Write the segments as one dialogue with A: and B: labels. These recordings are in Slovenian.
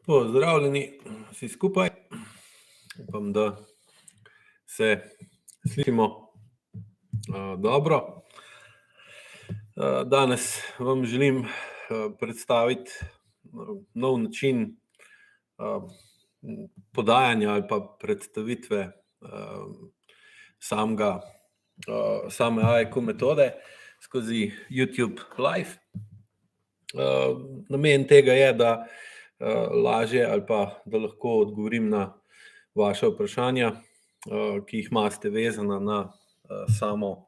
A: Pozdravljeni vsi skupaj. Upam, da se slišimo dobro. Danes vam želim predstaviti nov način podajanja ali pa predstavitve same AIQ metode skozi YouTube Live. Namen tega je, da lažje ali pa da lahko odgovorim na vaše vprašanja, ki jih imate vezana na samo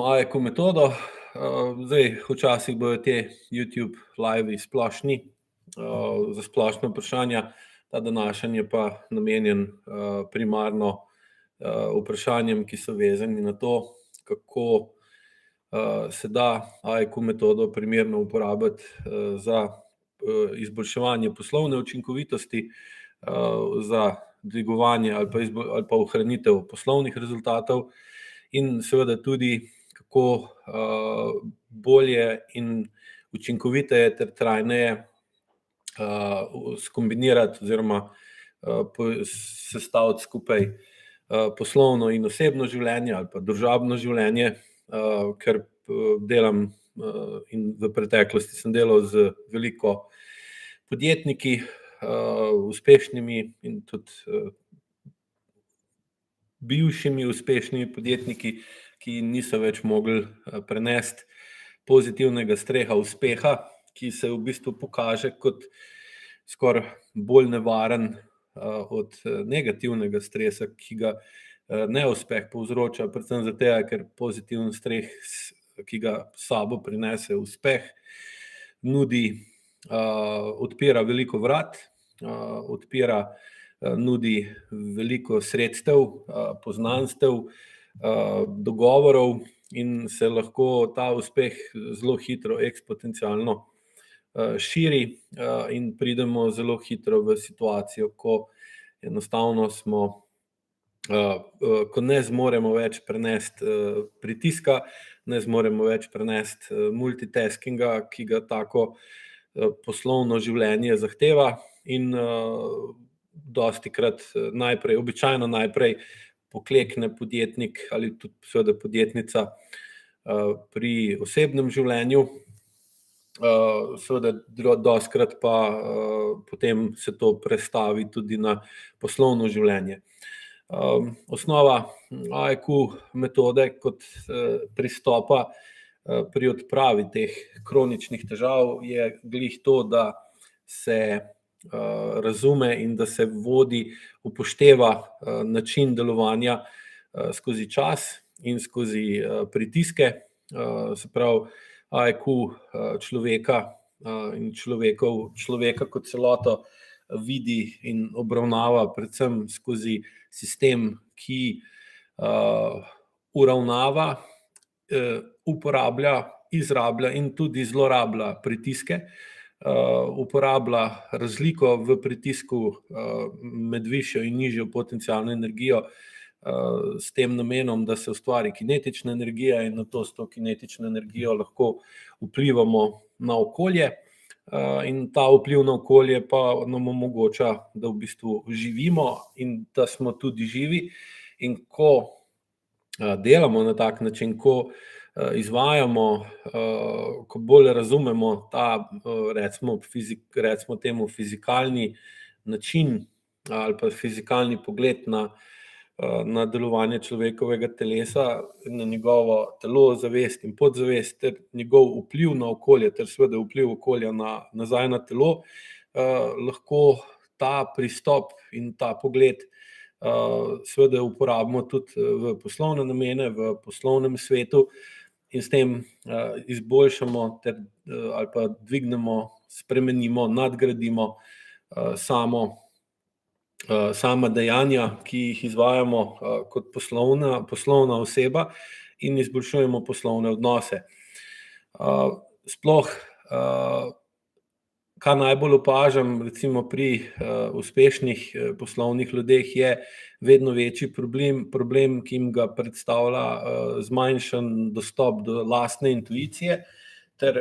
A: AIQ metodo. Zdaj, včasih bojo te YouTube live splošni, za splošna vprašanja, ta današnji je pa namenjen primarno vprašanjem, ki so vezani na to, kako se da AIQ metodo primerno uporabiti za izboljševanje poslovne učinkovitosti, za dvigovanje ali pa ohranitev poslovnih rezultatov in seveda tudi, kako bolje in učinkoviteje ter trajneje skombinirati oziroma sestaviti skupaj poslovno in osebno življenje ali pa družabno življenje, ker delam in v preteklosti sem delal z veliko podjetniki, uspešnimi in tudi bivšimi uspešnimi podjetniki, ki niso več mogli prenesti pozitivnega streha uspeha, ki se v bistvu pokaže kot skoraj bolj nevaren od negativnega stresa, ki ga neuspeh povzroča, predvsem zato, ker pozitiven streh, ki ga s sabo prinese uspeh, odpira veliko vrat, nudi veliko sredstev, poznanstev, dogovorov in se lahko ta uspeh zelo hitro eksponencialno širi in pridemo zelo hitro v situacijo, ko enostavno ko ne zmoremo več prenesti pritiska, ne zmoremo več prenesti multitaskinga, ki ga tako poslovno življenje zahteva in dostikrat običajno najprej poklekne podjetnik ali tudi seveda podjetnica pri osebnem življenju, seveda dostikrat pa potem se to prestavi tudi na poslovno življenje. Osnova AIQ metode kot pristopa pri odpravi teh kroničnih težav je glih to, da se razume in da se upošteva način delovanja skozi čas in skozi pritiske. Se pravi, AIQ človeka in človeka kot celoto vidi in obravnava predvsem skozi sistem, ki uravnava, uporablja, izrablja in tudi zlorablja pritiske, uporablja razliko v pritisku med višjo in nižjo potencialno energijo s tem namenom, da se ustvari kinetična energija in nato s to kinetično energijo lahko vplivamo na okolje. In ta vpliv na okolje pa nam omogoča, da v bistvu živimo in da smo tudi živi. In ko delamo na tak način, ko izvajamo, ko bolj razumemo ta, recimo temu fizikalni način ali pa fizikalni pogled na delovanje človekovega telesa, na njegovo telo, zavest in podzavest ter njegov vpliv na okolje ter seveda vpliv okolja nazaj na telo, lahko ta pristop in ta pogled seveda uporabimo tudi v poslovne namene, v poslovnem svetu in s tem izboljšamo ter ali pa dvignemo, spremenimo, nadgradimo sama dejanja, ki jih izvajamo kot poslovna oseba in izboljšujemo poslovne odnose. Sploh, kar najbolj opažam recimo pri uspešnih poslovnih ljudeh, je vedno večji problem, ki jim ga predstavlja zmanjšan dostop do lastne intuicije ter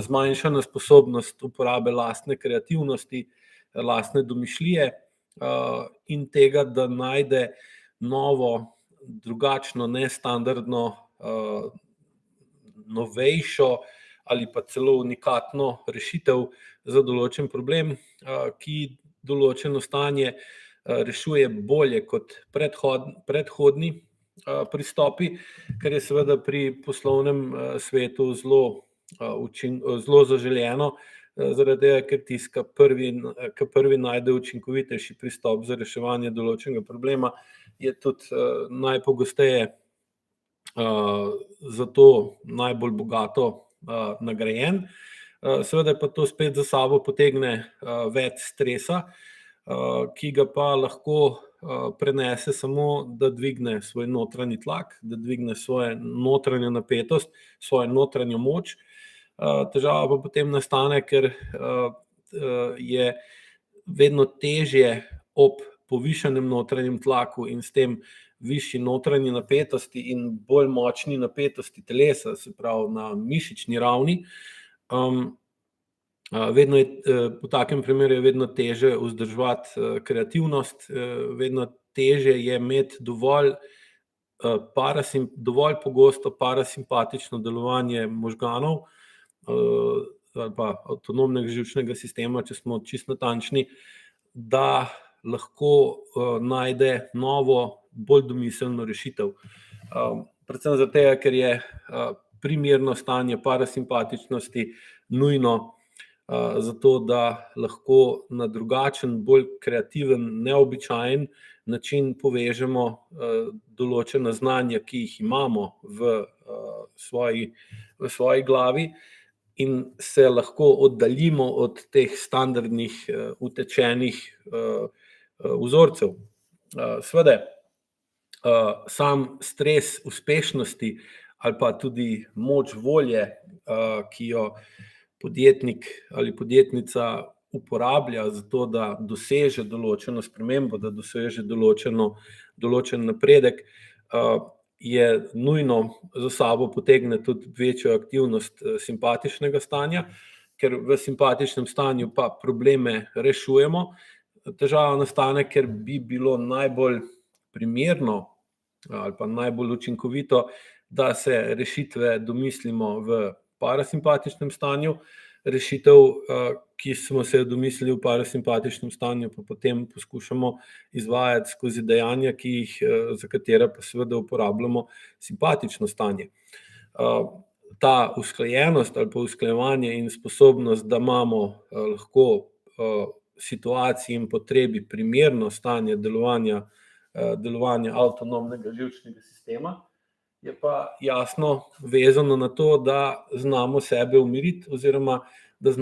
A: zmanjšana sposobnost uporabe lastne kreativnosti, lastne domišljije in tega, da najde novo, drugačno, nestandardno, novejšo ali pa celo unikatno rešitev za določen problem, ki določeno stanje rešuje bolje kot predhodni pristopi, kar je seveda pri poslovnem svetu zelo zaželeno, zaradi tega, ker tisti, ki prvi najde učinkovitejši pristop za reševanje določenega problema, je tudi najpogosteje za to najbolj bogato nagrajen. Seveda pa to spet za sabo potegne več stresa, ki ga pa lahko prenese samo, da dvigne svoj notranji tlak, da dvigne svojo notranjo napetost, svojo notranjo moč. Težava pa potem nastane, ker je vedno težje ob povišanem notranjem tlaku in s tem višji notranji napetosti in bolj močni napetosti telesa, se pravi na mišični ravni, vedno v takem primeru je vedno težje vzdrževati kreativnost, vedno težje je imeti dovolj pogosto parasimpatično delovanje možganov ali pa avtonomnega živčnega sistema, če smo čisto natančni, da lahko najde novo, bolj domiselno rešitev. Predvsem zaradi tega, ker je primerno stanje parasimpatičnosti nujno zato, da lahko na drugačen, bolj kreativen, neobičajen način povežemo določena znanja, ki jih imamo v svoji glavi in se lahko oddaljimo od teh standardnih, utečenih vzorcev. Seveda, sam stres uspešnosti ali pa tudi moč volje, ki jo podjetnik ali podjetnica uporablja za to, da doseže določeno spremembo, da doseže določen napredek, je nujno za sabo potegne tudi večjo aktivnost simpatičnega stanja, ker v simpatičnem stanju pa probleme rešujemo. Težava nastane, ker bi bilo najbolj primerno ali pa najbolj učinkovito, da se rešitve domislimo v parasimpatičnem stanju, rešitev, ki smo se jo domislili v parasimpatičnem stanju, pa potem poskušamo izvajati skozi dejanja, za katera pa seveda uporabljamo simpatično stanje. Ta usklajenost ali pa usklajevanje in sposobnost, da imamo lahko situaciji in potrebi primerno stanje delovanja avtonomnega živčnega sistema, je pa jasno vezano na to, da znamo sebe umiriti oziroma da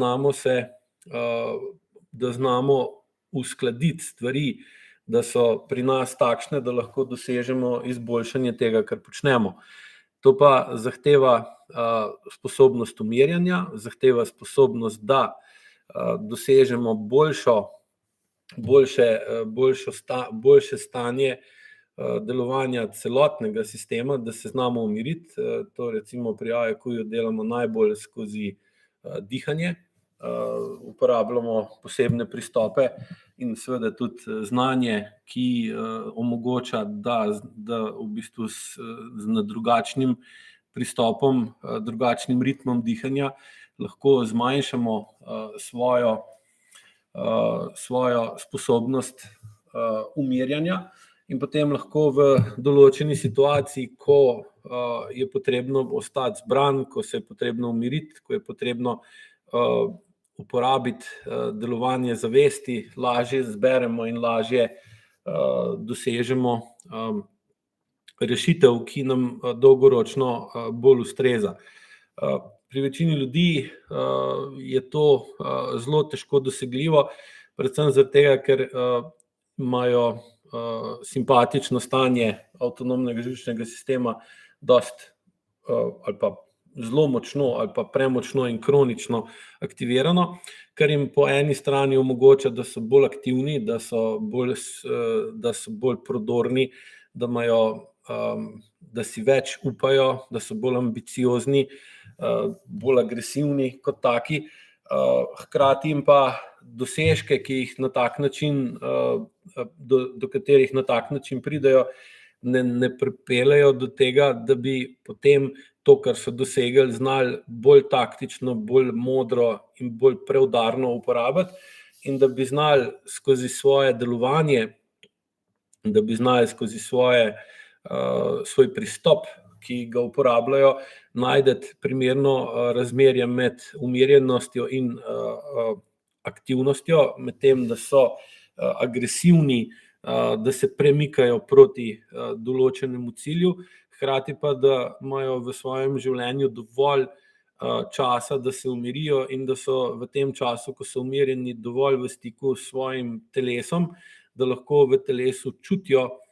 A: znamo uskladiti stvari, da so pri nas takšne, da lahko dosežemo izboljšanje tega, kar počnemo. To pa zahteva sposobnost umirjanja, zahteva sposobnost, da dosežemo boljše stanje delovanja celotnega sistema, da se znamo umiriti. To recimo pri AIQ-ju delamo najbolj skozi dihanje, uporabljamo posebne pristope in seveda tudi znanje, ki omogoča, da v bistvu z drugačnim pristopom, drugačnim ritmom dihanja lahko zmanjšamo svojo sposobnost umirjanja. In potem lahko v določeni situaciji, ko je potrebno ostati zbran, ko se je potrebno umiriti, ko je potrebno uporabiti delovanje zavesti, lažje zberemo in lažje dosežemo rešitev, ki nam dolgoročno bolj ustreza. Pri večini ljudi je to zelo težko dosegljivo, predvsem zaradi tega, ker imajo simpatično stanje avtonomnega živčnega sistema dosti ali pa zelo močno ali pa premočno in kronično aktivirano, kar jim po eni strani omogoča, da so bolj aktivni, da so bolj prodorni, da si več upajo, da so bolj ambiciozni, bolj agresivni kot taki, hkrati jim pa dosežke, ki jih na tak način, do katerih na tak način pridejo, ne pripeljejo do tega, da bi potem to, kar so dosegli, znali bolj taktično, bolj modro in bolj preudarno uporabiti, in da bi znali skozi svoje delovanje, da bi znali skozi svoj pristop, ki ga uporabljajo, najti primerno razmerje med umirjenostjo in aktivnostjo, med tem, da so agresivni, da se premikajo proti določenemu cilju, hkrati pa, da imajo v svojem življenju dovolj časa, da se umirijo in da so v tem času, ko so umirjeni, dovolj v stiku s svojim telesom, da lahko v telesu čutijo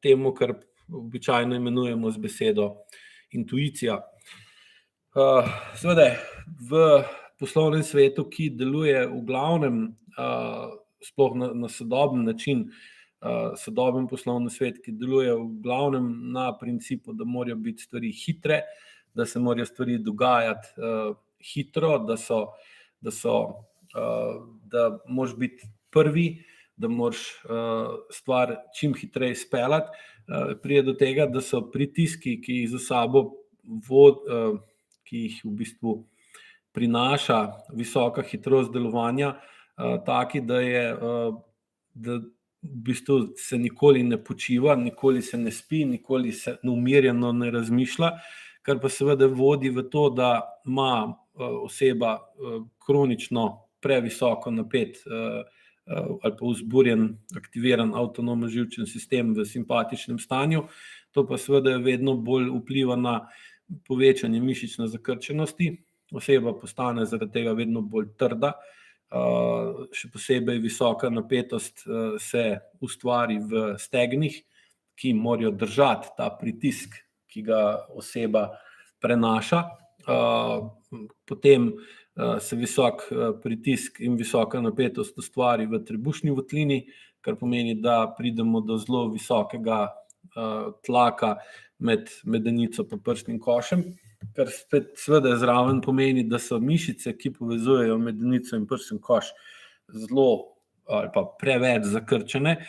A: temu, kar običajno imenujemo z besedo intuicija. Seveda, v poslovnem svetu, ki deluje v glavnem, sploh na sodoben način, sodoben poslovni svet, ki deluje v glavnem na principu, da morajo biti stvari hitre, da se morajo stvari dogajati hitro, da moraš biti prvi, da moraš stvar čim hitreje speljati, pride do tega, da so pritiski, ki jih za sabo ki jih v bistvu prinaša visoka hitrost delovanja, taki, da v bistvu se nikoli ne počiva, nikoli se ne spi, nikoli se umirjeno ne razmišlja, kar pa seveda vodi v to, da ima oseba kronično previsoko napet ali pa vzburjen, aktiviran avtonomni živčni sistem v simpatičnem stanju. To pa seveda vedno bolj vpliva na povečanje mišične zakrčenosti. Oseba postane zaradi tega vedno bolj trda, še posebej visoka napetost se ustvari v stegnih, ki morajo držati ta pritisk, ki ga oseba prenaša. Potem se visok pritisk in visoka napetost ustvari v trebušni votlini, kar pomeni, da pridemo do zelo visokega tlaka med medenico in prsnim košem, kar spet seveda zraven pomeni, da so mišice, ki povezujejo medenico in prsni koš, zelo ali pa preveč zakrčene,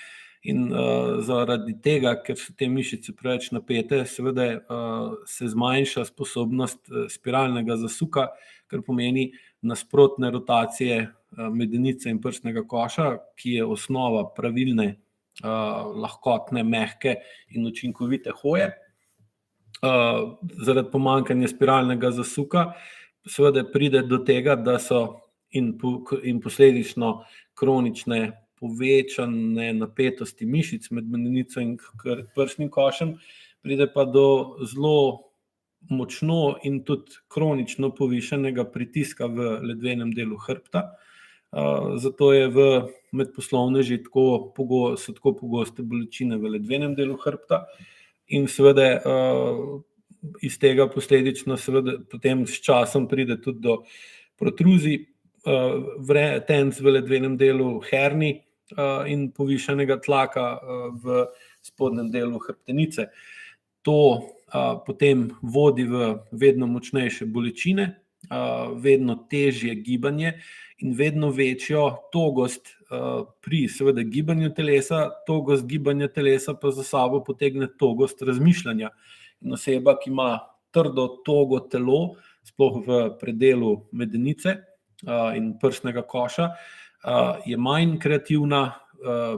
A: in zaradi tega, ker so te mišice preveč napete, seveda se zmanjša sposobnost spiralnega zasuka, kar pomeni nasprotne rotacije medenice in prsnega koša, ki je osnova pravilne, lahkotne, mehke in učinkovite hoje. Zaradi pomanjkanja spiralnega zasuka seveda pride do tega, da so in posledično kronične povečane napetosti mišic med medenico in prsnim košem, pride pa do zelo močno in tudi kronično povišanega pritiska v ledvenem delu hrbta. Zato je med poslovneži so tako pogoste bolečine v ledvenem delu hrbta in seveda iz tega posledično seveda potem s časom pride tudi do protruzij, tenc v ledvenem delu herni in povišanega tlaka v spodnjem delu hrbtenice. To potem vodi v vedno močnejše bolečine, vedno težje gibanje in vedno večjo togost pri seveda gibanju telesa. Togost gibanja telesa pa za sabo potegne togost razmišljanja. In oseba, ki ima trdo, togo telo, sploh v predelu medenice in prsnega koša, je manj kreativna,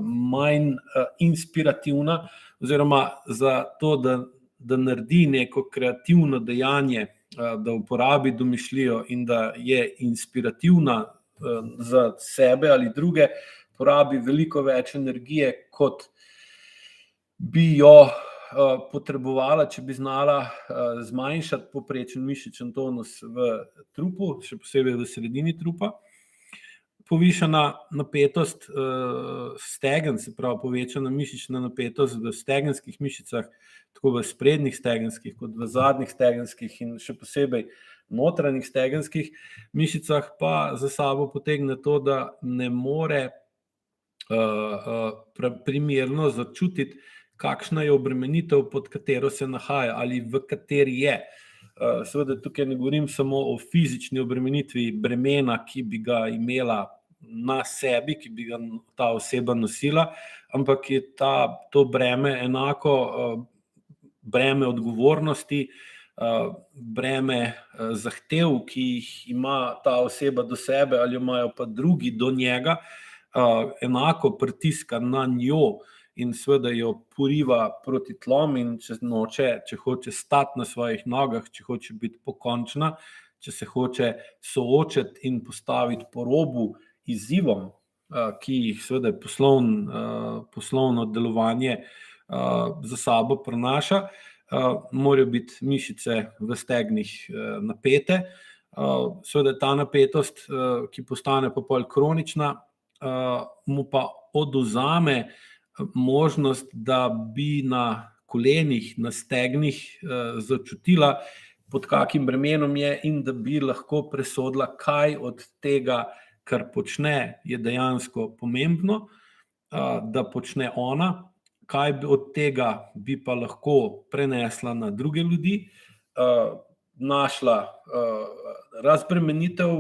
A: manj inspirativna, oziroma za to, da naredi neko kreativno dejanje, da uporabi domišljijo in da je inspirativna za sebe ali druge, porabi veliko več energije, kot bi jo potrebovala, če bi znala zmanjšati povprečen mišičen tonus v trupu, še posebej v sredini trupa. Povišana napetost stegen, se pravi povečana mišična napetost v stegenskih mišicah, tako v sprednjih stegenskih kot v zadnjih stegenskih in še posebej notranjih stegenskih mišicah, pa za sabo potegne to, da ne more primerno začutiti, kakšna je obremenitev, pod katero se nahaja ali v kateri je. Seveda tukaj ne govorim samo o fizični obremenitvi bremena, ki bi ga imela na sebi, ki bi ga ta oseba nosila, ampak je to breme enako breme odgovornosti, breme zahtev, ki jih ima ta oseba do sebe ali imajo pa drugi do njega, enako pritiska na njo in seveda jo poriva proti tlom in če hoče stati na svojih nogah, če hoče biti pokončna, če se hoče soočiti in postaviti po robu izzivom, ki jih seveda poslovno delovanje za sabo prinaša, morajo biti mišice v stegnih napete. Seveda ta napetost, ki postane pa pol kronična, mu pa odvzame možnost, da bi na kolenih, na stegnih začutila, pod kakim bremenom je in da bi lahko presodila, kaj od tega, kar počne, je dejansko pomembno, da počne ona, kaj od tega bi pa lahko prenesla na druge ljudi, našla razbremenitev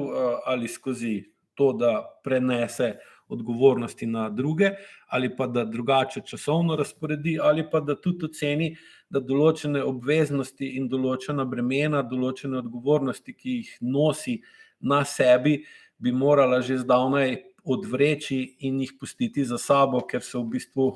A: ali skozi to, da prenese odgovornosti na druge, ali pa da drugače časovno razporedi, ali pa da tudi oceni, da določene obveznosti in določena bremena, določene odgovornosti, ki jih nosi na sebi, bi morala že zdavnaj odvreči in jih pustiti za sabo, ker so v bistvu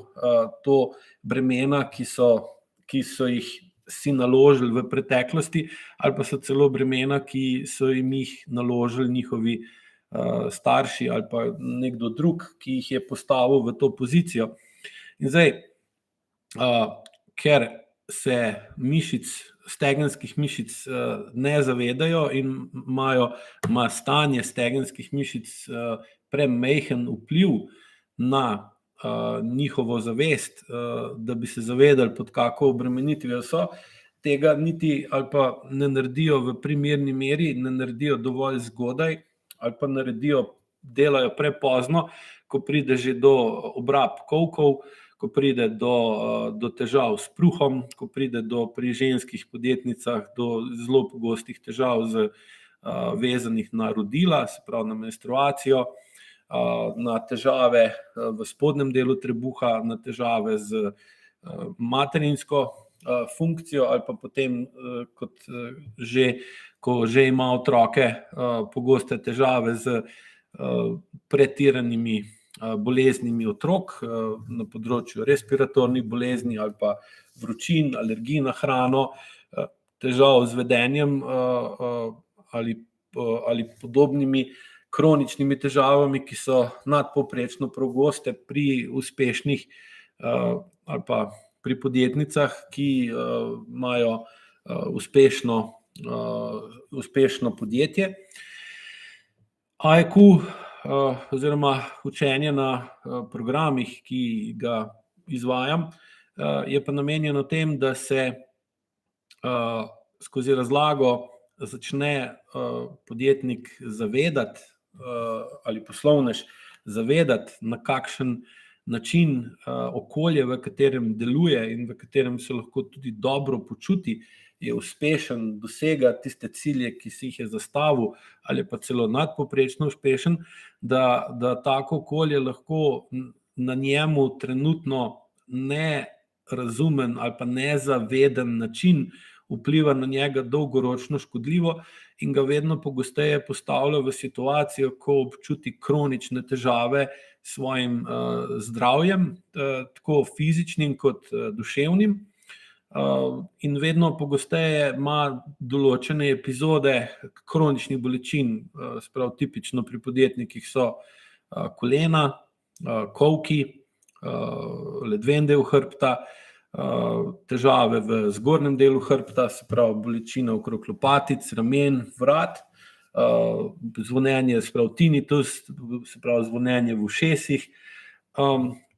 A: to bremena, ki so jih si naložili v preteklosti, ali pa so celo bremena, ki so jim jih naložili njihovi starši ali pa nekdo drug, ki jih je postavil v to pozicijo. In zdaj, ker se stegenskih mišic ne zavedajo in ima stanje stegenskih mišic premajhen vpliv na njihovo zavest, da bi se zavedali, pod kako obremenitvijo so, tega niti ali pa ne naredijo v primerni meri, ne naredijo dovolj zgodaj, ali pa delajo prepozno, ko pride že do obrab kolkov, ko pride do težav s pruhom, ko pride pri ženskih podjetnicah do zelo pogostih težav vezanih na rodila, se pravi na menstruacijo, na težave v spodnjem delu trebuha, na težave z materinsko funkcijo ali pa potem, ko že ima otroke, pogoste težave z pretiranimi boleznimi otrok na področju respiratornih bolezni ali pa vročin, alergij na hrano, težav z vedenjem ali podobnimi kroničnimi težavami, ki so nadpovprečno pogoste pri uspešnih ali pa pri podjetnicah, ki imajo uspešno podjetje. IQ oziroma učenje na programih, ki ga izvajam, je pa namenjeno tem, da se skozi razlago začne podjetnik zavedati ali poslovnež zavedati, na kakšen način okolje, v katerem deluje in v katerem se lahko tudi dobro počuti, je uspešen, dosega tiste cilje, ki si jih je zastavil, ali pa celo nadpovprečno uspešen, da tako okolje lahko na njemu trenutno nerazumen ali pa nezaveden način vpliva na njega dolgoročno škodljivo in ga vedno pogosteje postavlja v situacijo, ko občuti kronične težave s svojim zdravjem, tako fizičnim kot duševnim. In vedno pogosteje ima določene epizode kroničnih bolečin, sprav tipično pri podjetnikih so kolena, kolki, ledven del hrbta, težave v zgornjem delu hrbta, se pravi bolečina okrog lopatic, ramen, vrat, zvonjenje, se pravi tinnitus, se pravi zvonjenje v ušesih,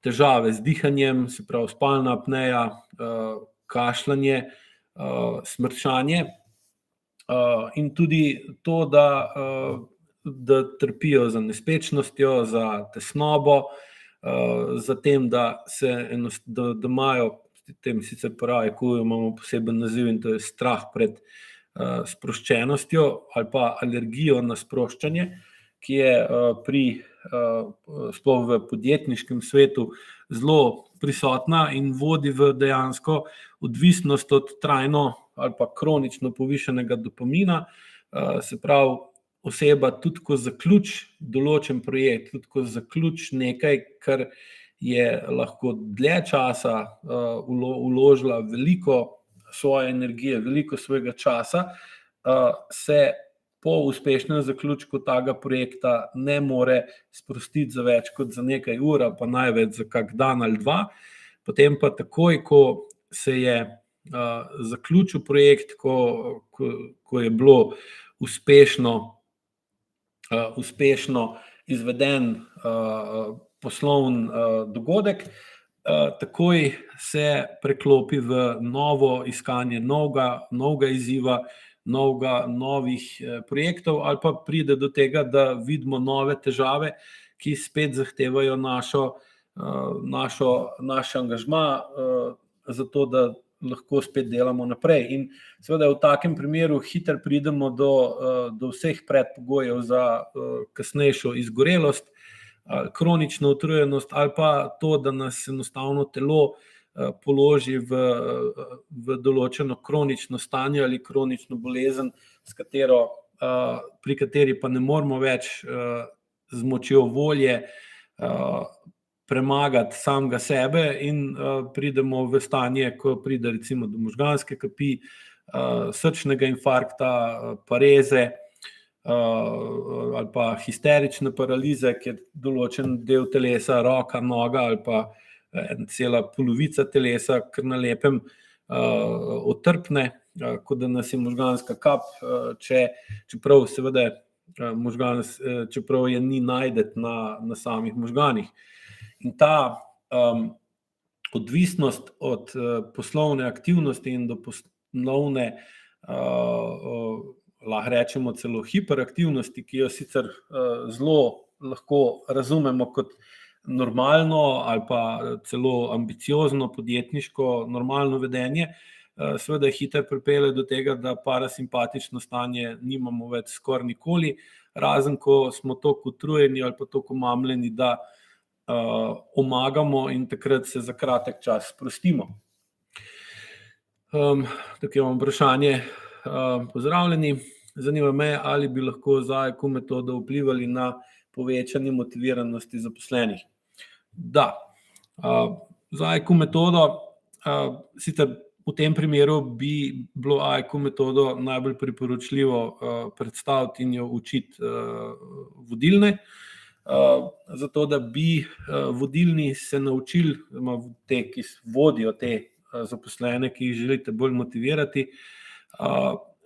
A: težave z dihanjem, se pravi spalna apneja, kašljanje, smrčanje in tudi to, da trpijo za nespečnostjo, za tesnobo, za tem, da imajo, tem sicer pravi, ko imamo poseben naziv in to je strah pred sproščenostjo ali pa alergijo na sproščanje, ki je sploh v podjetniškem svetu zelo prisotna in vodi v dejansko odvisnost od trajno ali pa kronično povišanega dopamina. Se pravi, oseba tudi ko zaključi določen projekt, tudi ko zaključi nekaj, kar je lahko dlje časa vložila veliko svoje energije, veliko svojega časa, se po uspešnem zaključku tega projekta ne more sprostiti za več kot za nekaj ur, pa največ za kak dan ali dva. Potem pa takoj, ko se je zaključil projekt, ko je bilo uspešno izveden poslovni dogodek, takoj se preklopi v novo iskanje novega izziva, novih projektov, ali pa pride do tega, da vidimo nove težave, ki spet zahtevajo naš angažma, zato da lahko spet delamo naprej. In seveda v takem primeru hitro pridemo do vseh predpogojev za kasnejšo izgorelost, kronično utrujenost ali pa to, da nas enostavno telo položi v določeno kronično stanje ali kronično bolezen, pri kateri pa ne moremo več z močjo volje premagati samega sebe in pridemo v stanje, ko pride recimo do možganske kapi, srčnega infarkta, pareze ali pa histerične paralize, kjer določen del telesa, roka, noga ali pa cela polovica telesa kar na lepem otrpne, kot da nas je možganska kap, čeprav seveda čeprav je ni najdeti na samih možganih. In ta odvisnost od poslovne aktivnosti in do poslovne, lahko rečemo celo hiperaktivnosti, ki jo sicer zelo lahko razumemo kot normalno ali pa celo ambiciozno, podjetniško, normalno vedenje, seveda hitro pripelje do tega, da parasimpatično stanje nimamo več skoraj nikoli, razen ko smo toliko utrujeni ali pa toliko omamljeni, da omagamo in takrat se za kratek čas sprostimo. Tukaj imam vprašanje. Pozdravljeni, zanima me, ali bi lahko z AIQ metodo vplivali na povečanje motiviranosti zaposlenih. Da, z AIQ metodo, sicer v tem primeru bi bilo AIQ metodo najbolj priporočljivo predstaviti in jo učiti vodilne, zato da bi vodilni se naučili, te, ki vodijo te zaposlene, ki jih želite bolj motivirati,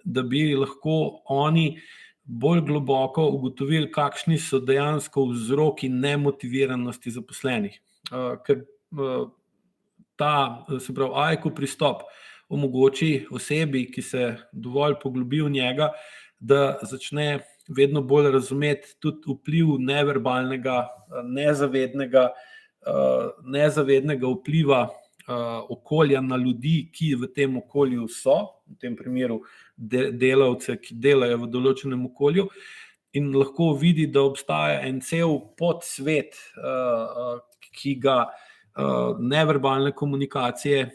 A: da bi lahko oni bolj globoko ugotovili, kakšni so dejansko vzroki nemotiviranosti zaposlenih. Ker se pravi, AIQ pristop omogoči osebi, ki se dovolj poglobi v njega, da začne vedno bolj razumeti tudi vpliv neverbalnega, nezavednega vpliva okolja na ljudi, ki v tem okolju so, v tem primeru delavce, ki delajo v določenem okolju, in lahko vidi, da obstaja en cel podsvet, ki ga neverbalne komunikacije,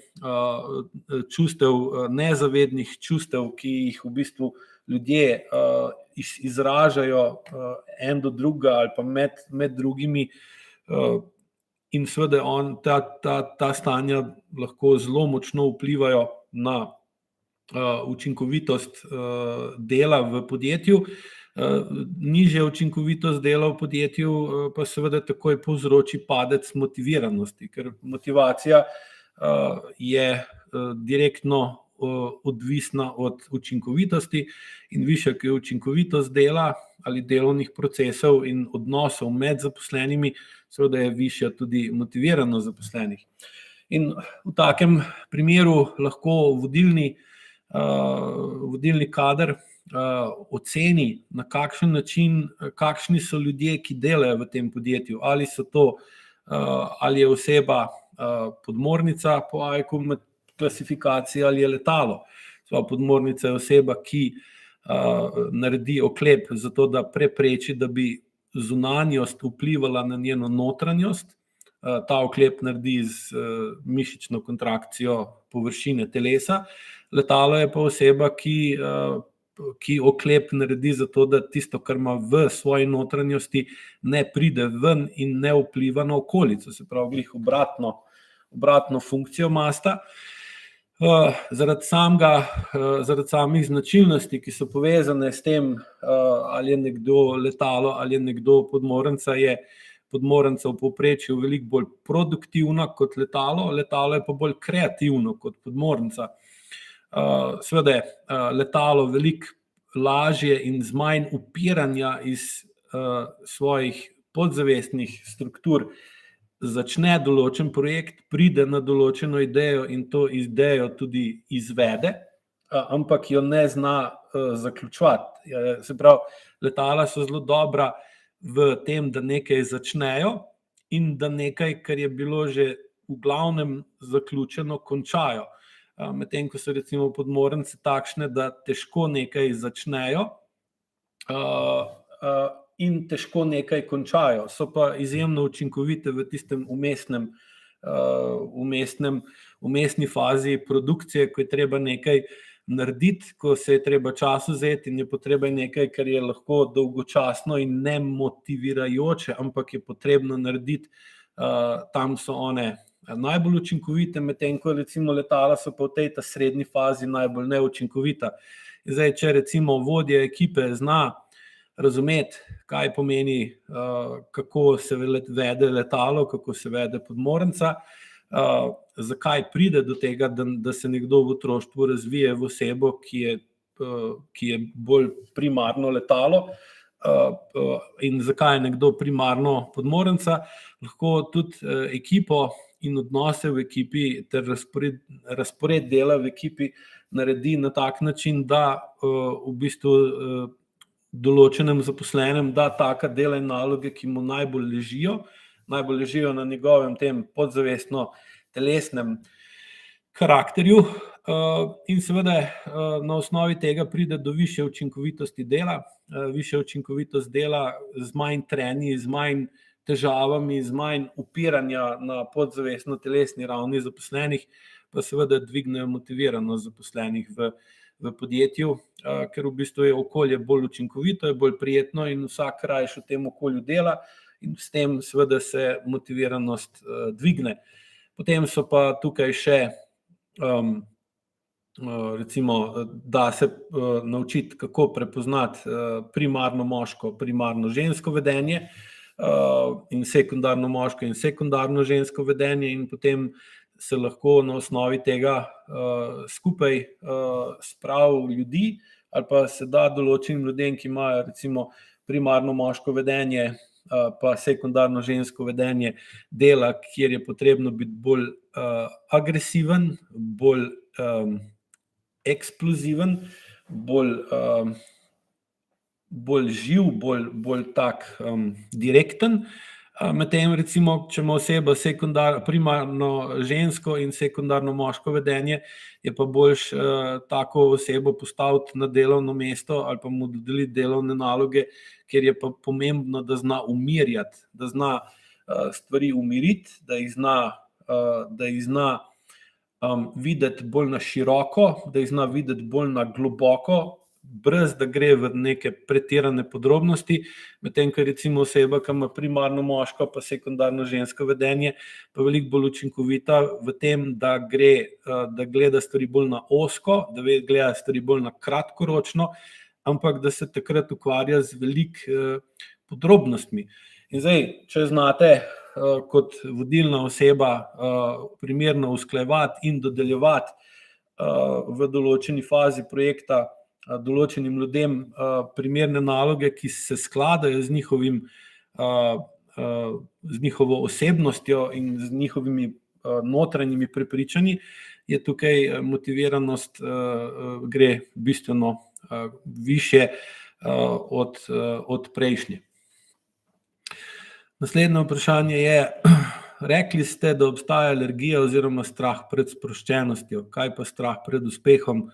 A: čustev, nezavednih čustev, ki jih v bistvu ljudje izražajo en do drugega ali pa med drugimi, in seveda ta stanja lahko zelo močno vplivajo na učinkovitost dela v podjetju. Nižja učinkovitost dela v podjetju pa seveda takoj povzroči padec motiviranosti, ker motivacija je direktno odvisna od učinkovitosti, in višja je učinkovitost dela ali delovnih procesov in odnosov med zaposlenimi, seveda je višja tudi motiviranost zaposlenih. In v takem primeru lahko vodilni kader oceni, na kakšen način, kakšni so ljudje, ki delajo v tem podjetju, ali je oseba podmornica po AIQ klasifikaciji ali je letalo. Sploh podmornica je oseba, ki naredi oklep zato, da prepreči, da bi zunanjost vplivala na njeno notranjost. Ta oklep naredi z mišično kontrakcijo površine telesa. Letalo je pa oseba, ki oklep naredi zato, da tisto, kar ima v svoji notranjosti, ne pride ven in ne vpliva na okolico. Se pravi, glih obratno funkcijo masta. Zaradi samih značilnosti, ki so povezane s tem, ali je nekdo letalo ali je nekdo podmornica, je podmornica v povprečju veliko bolj produktivna kot letalo, letalo je pa bolj kreativno kot podmornica. Seveda letalo veliko lažje in z manj upiranja iz svojih podzavestnih struktur začne določen projekt, pride na določeno idejo in to idejo tudi izvede, ampak jo ne zna zaključovati. Se pravi, letala so zelo dobra v tem, da nekaj začnejo in da nekaj, kar je bilo že v glavnem zaključeno, končajo. Medtem ko so recimo podmornice takšne, da težko nekaj začnejo in težko nekaj končajo. So pa izjemno učinkovite v tistem umestni fazi produkcije, ko je treba nekaj narediti, ko se je treba čas vzeti in je potreba nekaj, kar je lahko dolgočasno in nemotivirajoče, ampak je potrebno narediti. Tam so one najbolj učinkovite, medtem ko recimo letala so pa v tej srednji fazi najbolj neučinkovita. Zdaj, če recimo vodja ekipe zna razumeti, kaj pomeni, kako se vede letalo, kako se vede podmornica, zakaj pride do tega, da se nekdo v otroštvu razvije v osebo, ki je bolj primarno letalo, in zakaj je nekdo primarno podmornica, lahko tudi ekipo in odnose v ekipi ter razpored dela v ekipi naredi na tak način, da v bistvu določenem zaposlenem da taka dela in naloge, ki mu najbolj ležijo na njegovem tem podzavestno telesnem karakterju, in seveda na osnovi tega pride do višje učinkovitosti dela, višja učinkovitost dela z manj trenji, z manj težavami, z manj upiranja na podzavestno telesni ravni zaposlenih, pa seveda dvignejo motiviranost zaposlenih v podjetju, ker v bistvu je okolje bolj učinkovito, je bolj prijetno in vsak rajši v tem okolju dela in s tem seveda se motiviranost dvigne. Potem so pa tukaj še recimo, da se naučiti, kako prepoznati primarno moško, primarno žensko vedenje in sekundarno moško in sekundarno žensko vedenje in potem se lahko na osnovi tega skupaj spravi ljudi ali pa se da določenim ljudem, ki imajo recimo primarno moško vedenje pa sekundarno žensko vedenje dela, kjer je potrebno biti bolj agresiven, bolj eksploziven, bolj živ, bolj tak direkten. Medtem recimo, če ima oseba primarno žensko in sekundarno moško vedenje, je pa boljše tako osebo postaviti na delovno mesto ali pa mu dodeliti delovne naloge, kjer je pa pomembno, da zna umirjati, da zna stvari umiriti, da jih zna videti bolj na široko, da jih zna videti bolj na globoko, brez da gre v neke pretirane podrobnosti, medtem ko recimo oseba, ki ima primarno moško pa sekundarno žensko vedenje, pa veliko bolj učinkovita v tem, da gleda stvari bolj na ozko, da gleda stvari bolj na kratkoročno, ampak da se takrat ukvarja z veliko podrobnostmi. In zdaj, če znate kot vodilna oseba primerno usklajevati in dodeljevati v določeni fazi projekta določenim ljudem primerne naloge, ki se skladajo z njihovo osebnostjo in z njihovimi notranjimi prepričanji, je tukaj motiviranost gre bistveno višje od prejšnje. Naslednje vprašanje je, rekli ste, da obstaja alergija oziroma strah pred sproščenostjo, kaj pa strah pred uspehom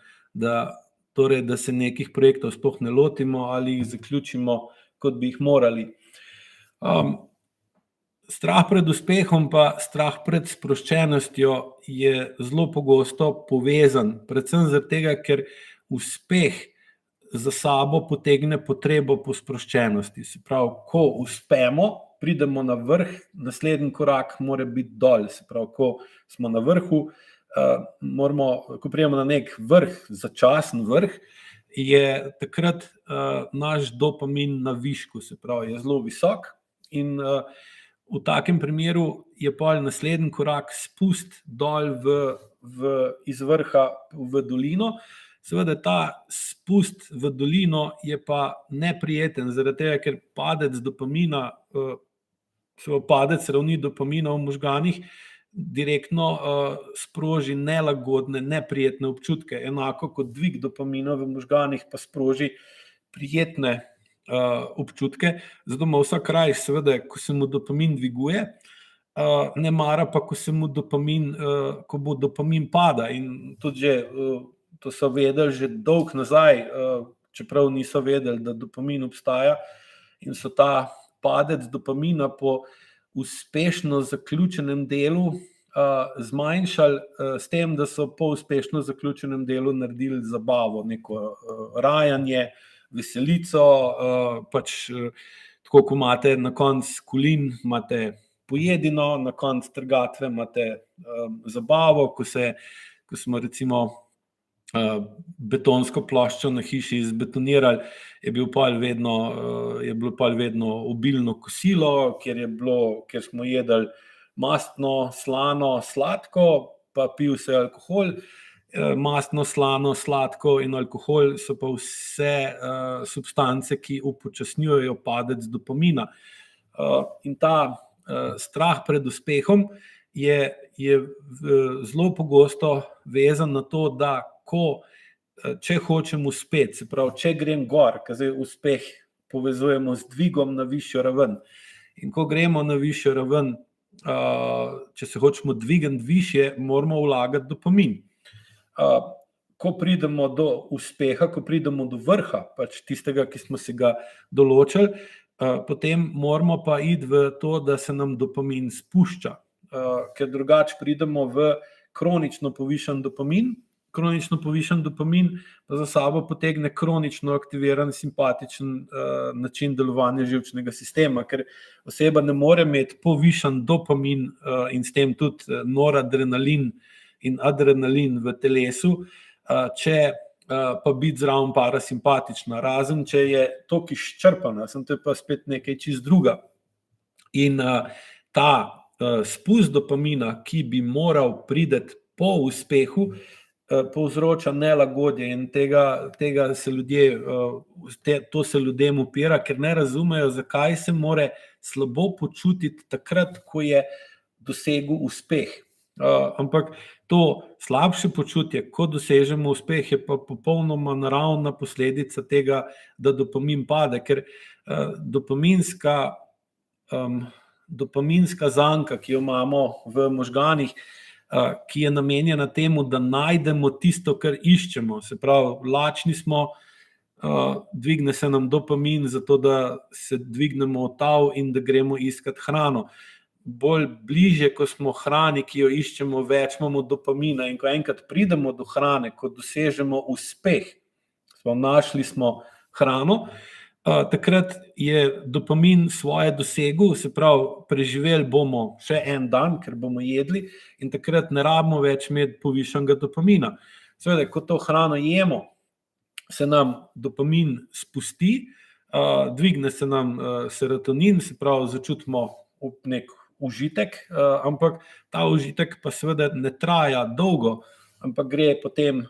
A: torej, da se nekih projektov sploh ne lotimo ali jih zaključimo, kot bi jih morali. Strah pred uspehom pa strah pred sproščenostjo je zelo pogosto povezan, predvsem zaradi tega, ker uspeh za sabo potegne potrebo po sproščenosti. Se pravi, ko uspemo, pridemo na vrh, naslednji korak mora biti dol. Se pravi, ko smo na vrhu, ko pridemo na nek vrh, začasen vrh, je takrat naš dopamin na višku, se pravi, je zelo visok in v takem primeru je pol naslednji korak spust dol iz vrha v dolino. Seveda ta spust v dolino je pa neprijeten, zaradi tega, ker padec ravni dopamina v možganih direktno sproži nelagodne, neprijetne občutke. Enako kot dvig dopamina v možganih pa sproži prijetne občutke, zato ima vsak kraj, seveda, ko se mu dopamin dviguje, ne mara pa, ko bo dopamin pada. In tudi že, to so vedeli že dolgo nazaj, čeprav niso vedeli, da dopamin obstaja, in so ta padec dopamina po uspešno zaključenem delu zmanjšali s tem, da so po uspešno zaključenem delu naredili zabavo, neko rajanje, veselico, tako ko imate na koncu kulin, imate pojedino, na koncu trgatve imate zabavo, ko smo recimo betonsko ploščo na hiši izbetonirali, je bilo pol vedno obilno kosilo, kjer smo jedli mastno, slano, sladko, pa pil se alkohol. Mastno, slano, sladko in alkohol so pa vse substance, ki upočasnjujejo padec dopamina. In ta strah pred uspehom je zelo pogosto vezan na to, da če hočem uspeti, se pravi, če grem gor, ker zdaj uspeh povezujemo z dvigom na višjo raven. In ko gremo na višjo raven, če se hočemo dvigati višje, moramo vlagati dopamin. Ko pridemo do uspeha, ko pridemo do vrha, pač tistega, ki smo si ga določili, potem moramo pa iti v to, da se nam dopamin spušča, ker drugače pridemo v kronično povišan dopamin. Kronično povišan dopamin pa za sabo potegne kronično aktiviran simpatičen način delovanja živčnega sistema, ker oseba ne more imeti povišan dopamin in s tem tudi noradrenalin in adrenalin v telesu, če pa biti zraven parasimpatična, razen če je toliko izčrpana, to je pa spet nekaj čist druga. In ta spust dopamina, ki bi moral priti po uspehu, povzroča nelagodje in to se ljudem upira, ker ne razumejo, zakaj se more slabo počutiti takrat, ko je dosegel uspeh. Ampak to slabše počutje, ko dosežemo uspeh, je pa popolnoma naravna posledica tega, da dopamin pade, ker dopaminska zanka, ki jo imamo v možganih, ki je namenjena temu, da najdemo tisto, kar iščemo. Se pravi, lačni smo, dvigne se nam dopamin, zato da se dvignemo v tav in da gremo iskat hrano. Bolj bliže, ko smo hrani, ki jo iščemo, več imamo dopamina, in ko enkrat pridemo do hrane, ko dosežemo uspeh, našli smo hrano, takrat je dopamin svoje dosegel, se pravi, preživeli bomo še en dan, ker bomo jedli, in takrat ne rabimo več imeti povišanega dopamina. Seveda, ko to hrano jemo, se nam dopamin spusti, dvigne se nam serotonin, se pravi, začutimo nek užitek, ampak ta užitek pa seveda ne traja dolgo, ampak gre potem,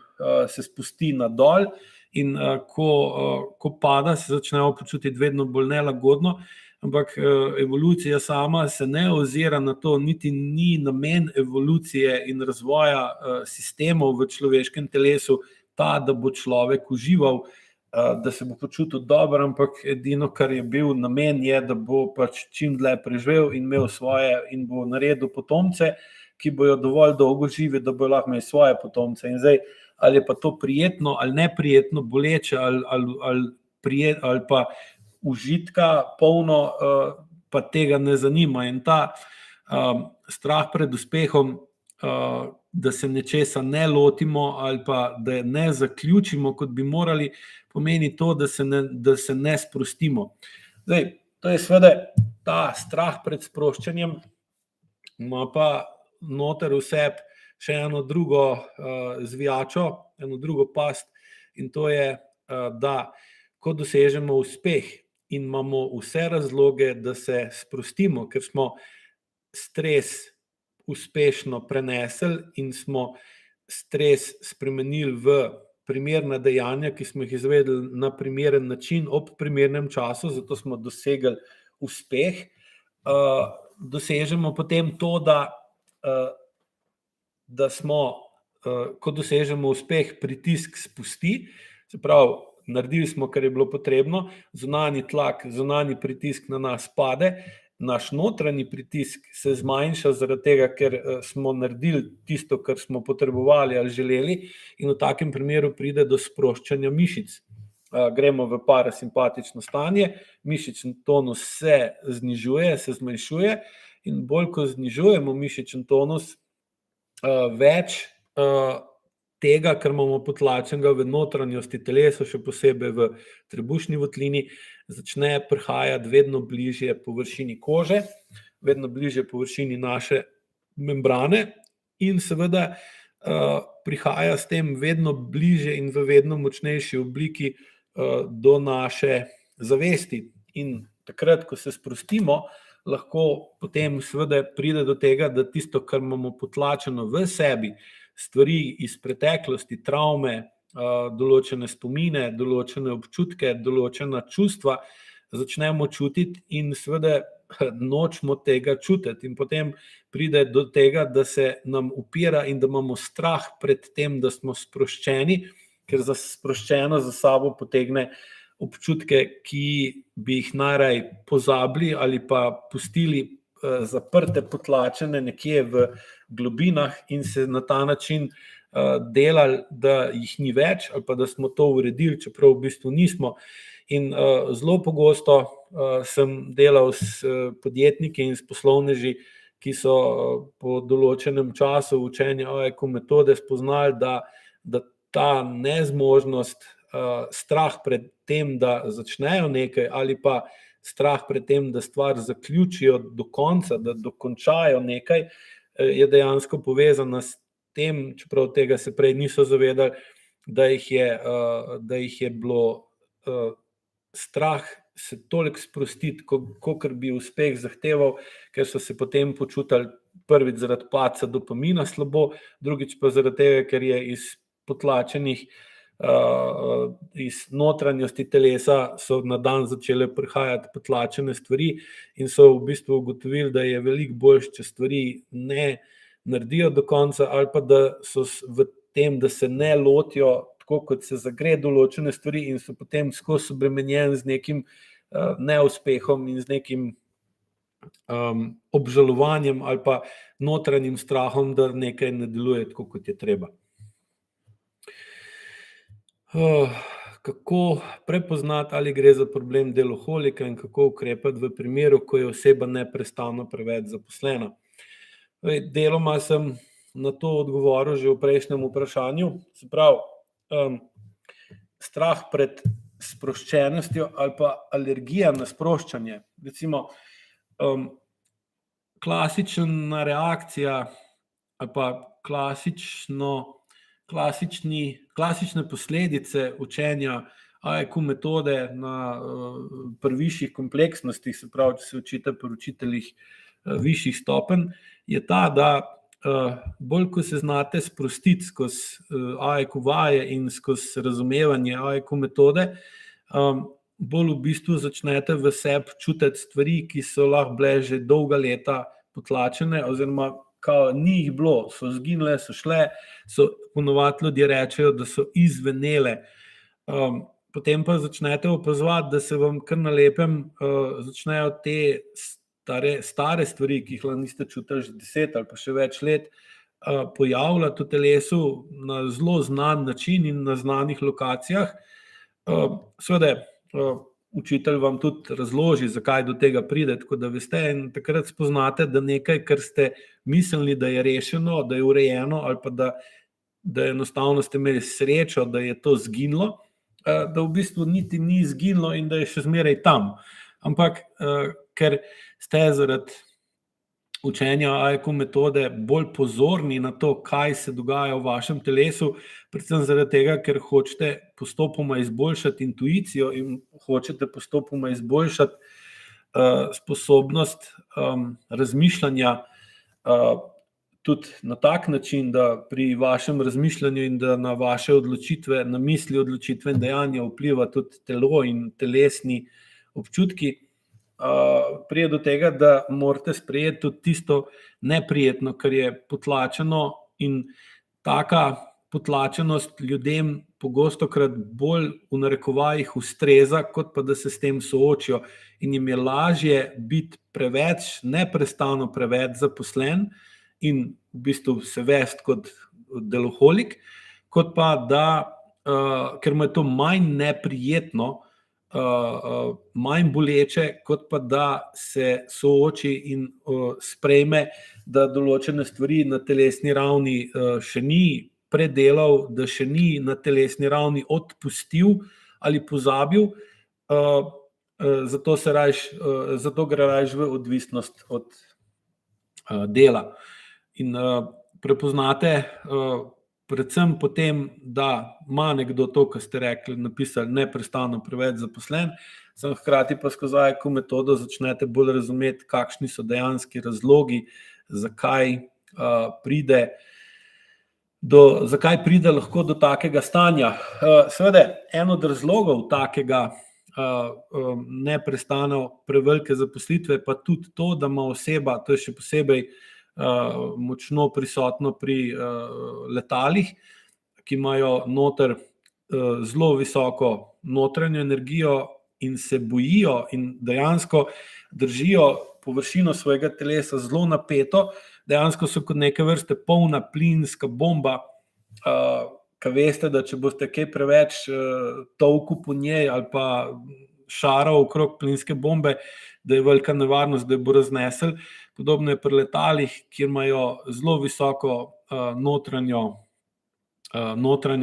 A: se spusti na dol, in ko pada, se začnemo počutiti vedno bolj nelagodno, ampak evolucija sama se ne ozira na to, niti ni namen evolucije in razvoja sistemov v človeškem telesu ta, da bo človek užival, da se bo počutil dobro, ampak edino, kar je bil namen, je, da bo pač čim dlje preživel in imel svoje in bo naredil potomce, ki bojo dovolj dolgo živi, da bojo lahko imeli svoje potomce. In zdaj, ali je pa to prijetno ali neprijetno, boleče ali pa užitka polno, pa tega ne zanima. In ta strah pred uspehom, da se nečesa ne lotimo ali pa da ne zaključimo, kot bi morali, pomeni to, da se ne sprostimo. Zdaj, to je seveda ta strah pred sproščanjem, ima pa noter v sebi še eno drugo zvijačo, eno drugo past, in to je, da ko dosežemo uspeh in imamo vse razloge, da se sprostimo, ker smo stres uspešno prenesli in smo stres spremenili v primerna dejanja, ki smo jih izvedli na primeren način, ob primernem času, zato smo dosegli uspeh, dosežemo potem to, da smo, ko dosežemo uspeh, pritisk spusti, se pravi, naredili smo, kar je bilo potrebno, zunanji tlak, zunanji pritisk na nas pade, naš notranji pritisk se zmanjša zaradi tega, ker smo naredili tisto, kar smo potrebovali ali želeli, in v takem primeru pride do sproščanja mišic. Gremo v parasimpatično stanje, mišični tonus se znižuje, se zmanjšuje, in bolj ko znižujemo mišični tonus, več tega, kar imamo potlačenega v notranjosti telesa, še posebej v trebušni votlini, začne prihajati vedno bližje površini kože, vedno bližje površini naše membrane in seveda prihaja s tem vedno bližje in v vedno močnejši obliki do naše zavesti. In takrat, ko se sprostimo, lahko potem seveda pride do tega, da tisto, kar imamo potlačeno v sebi, stvari iz preteklosti, travme, določene spomine, določene občutke, določena čustva, začnemo čutiti in seveda nočemo tega čutiti. In potem pride do tega, da se nam upira in da imamo strah pred tem, da smo sproščeni, ker sproščeno za sabo potegne občutke, ki bi jih najraje pozabili ali pa pustili zaprte, potlačene nekje v globinah in se na ta način delali, da jih ni več ali pa da smo to uredili, čeprav v bistvu nismo. In zelo pogosto sem delal s podjetniki in s poslovneži, ki so po določenem času učenja AEQ metode spoznali, da ta nezmožnost, strah pred tem, da začnejo nekaj, ali pa strah pred tem, da stvar zaključijo do konca, da dokončajo nekaj, je dejansko povezana s tem, čeprav tega se prej niso zavedali, da jih je bilo strah se toliko sprostiti, kakor bi uspeh zahteval, ker so se potem počutili prvič zaradi padca dopamina slabo, drugič pa zaradi tega, ker je iz potlačenih, iz notranjosti telesa so na dan začele prihajati potlačene stvari in so v bistvu ugotovili, da je veliko boljše, če stvari ne naredijo do konca ali pa da so v tem, da se ne lotijo tako, kot se zagre določene stvari in so potem skozi obremenjeni z nekim neuspehom in z nekim obžalovanjem ali pa notranjim strahom, da nekaj ne deluje tako, kot je treba. Kako prepoznati, ali gre za problem deloholika in kako ukrepati v primeru, ko je oseba neprestano preveč zaposlena? Deloma sem na to odgovoril že v prejšnjem vprašanju, se pravi, strah pred sproščenostjo ali pa alergija na sproščanje. Recimo, klasična reakcija ali pa klasične posledice učenja AEQ metode pri višjih kompleksnostih, se pravi, če se učite pri učiteljih višjih stopenj, je ta, da bolj ko se znate sprostiti skozi AEQ vaje in skozi razumevanje AEQ metode, bolj v bistvu začnete v sebi čutiti stvari, ki so lahko bile že dolga leta potlačene oziroma kao ni jih bilo, so zginile, so šle, so ponovadi ljudje rečejo, da so izzvenele. Potem pa začnete opazovati, da se vam kar na lepem začnejo te stare stvari, ki jih niste čutili že 10 ali pa še več let, pojavljati v telesu na zelo znan način in na znanih lokacijah. Seveda, učitelj vam tudi razloži, zakaj do tega pride, tako da veste, in takrat spoznate, da nekaj, kar ste mislili, da je rešeno, da je urejeno, ali pa da enostavno ste imeli srečo, da je to zginilo, da v bistvu niti ni zginilo in da je še zmeraj tam. Ampak ker ste zaradi učenja AEQ metode bolj pozorni na to, kaj se dogaja v vašem telesu, predvsem zaradi tega, ker hočete postopoma izboljšati intuicijo in hočete postopoma izboljšati sposobnost razmišljanja tudi na tak način, da pri vašem razmišljanju in da na vaše odločitve, na misli, odločitve in dejanja vpliva tudi telo in telesni občutki, prije do tega, da morate sprejeti tudi tisto neprijetno, kar je potlačeno, in taka potlačenost ljudem pogostokrat bolj v narekovajih ustreza, kot pa da se s tem soočijo, in jim je lažje biti preveč, neprestano preveč zaposlen in v bistvu se vesti kot deloholik, kot pa da, ker mu je to manj neprijetno, manj boleče, kot pa da se sooči in sprejme, da določene stvari na telesni ravni še ni predelal, da še ni na telesni ravni odpustil ali pozabil, zato gre rajš v odvisnost od dela. In prepoznate predvsem potem, da ima nekdo to, kar ste rekli, napisali, neprestano preveč zaposlen, hkrati pa skozi AEQ metodo začnete bolj razumeti, kakšni so dejanski razlogi, zakaj pride lahko do takega stanja. Seveda, en od razlogov takega neprestano prevelike zaposlitve pa tudi to, da ima oseba, to je še posebej močno prisotno pri letalih, ki imajo noter zelo visoko notranjo energijo in se bojijo in dejansko držijo površino svojega telesa zelo napeto, dejansko so kot neke vrste polna plinska bomba, ki veste, da če boste kaj preveč tolku po njej ali pa šaral okrog plinske bombe, da je velika nevarnost, da jo bo raznesel. Podobno je pri letalih, kjer imajo zelo visoko notranjo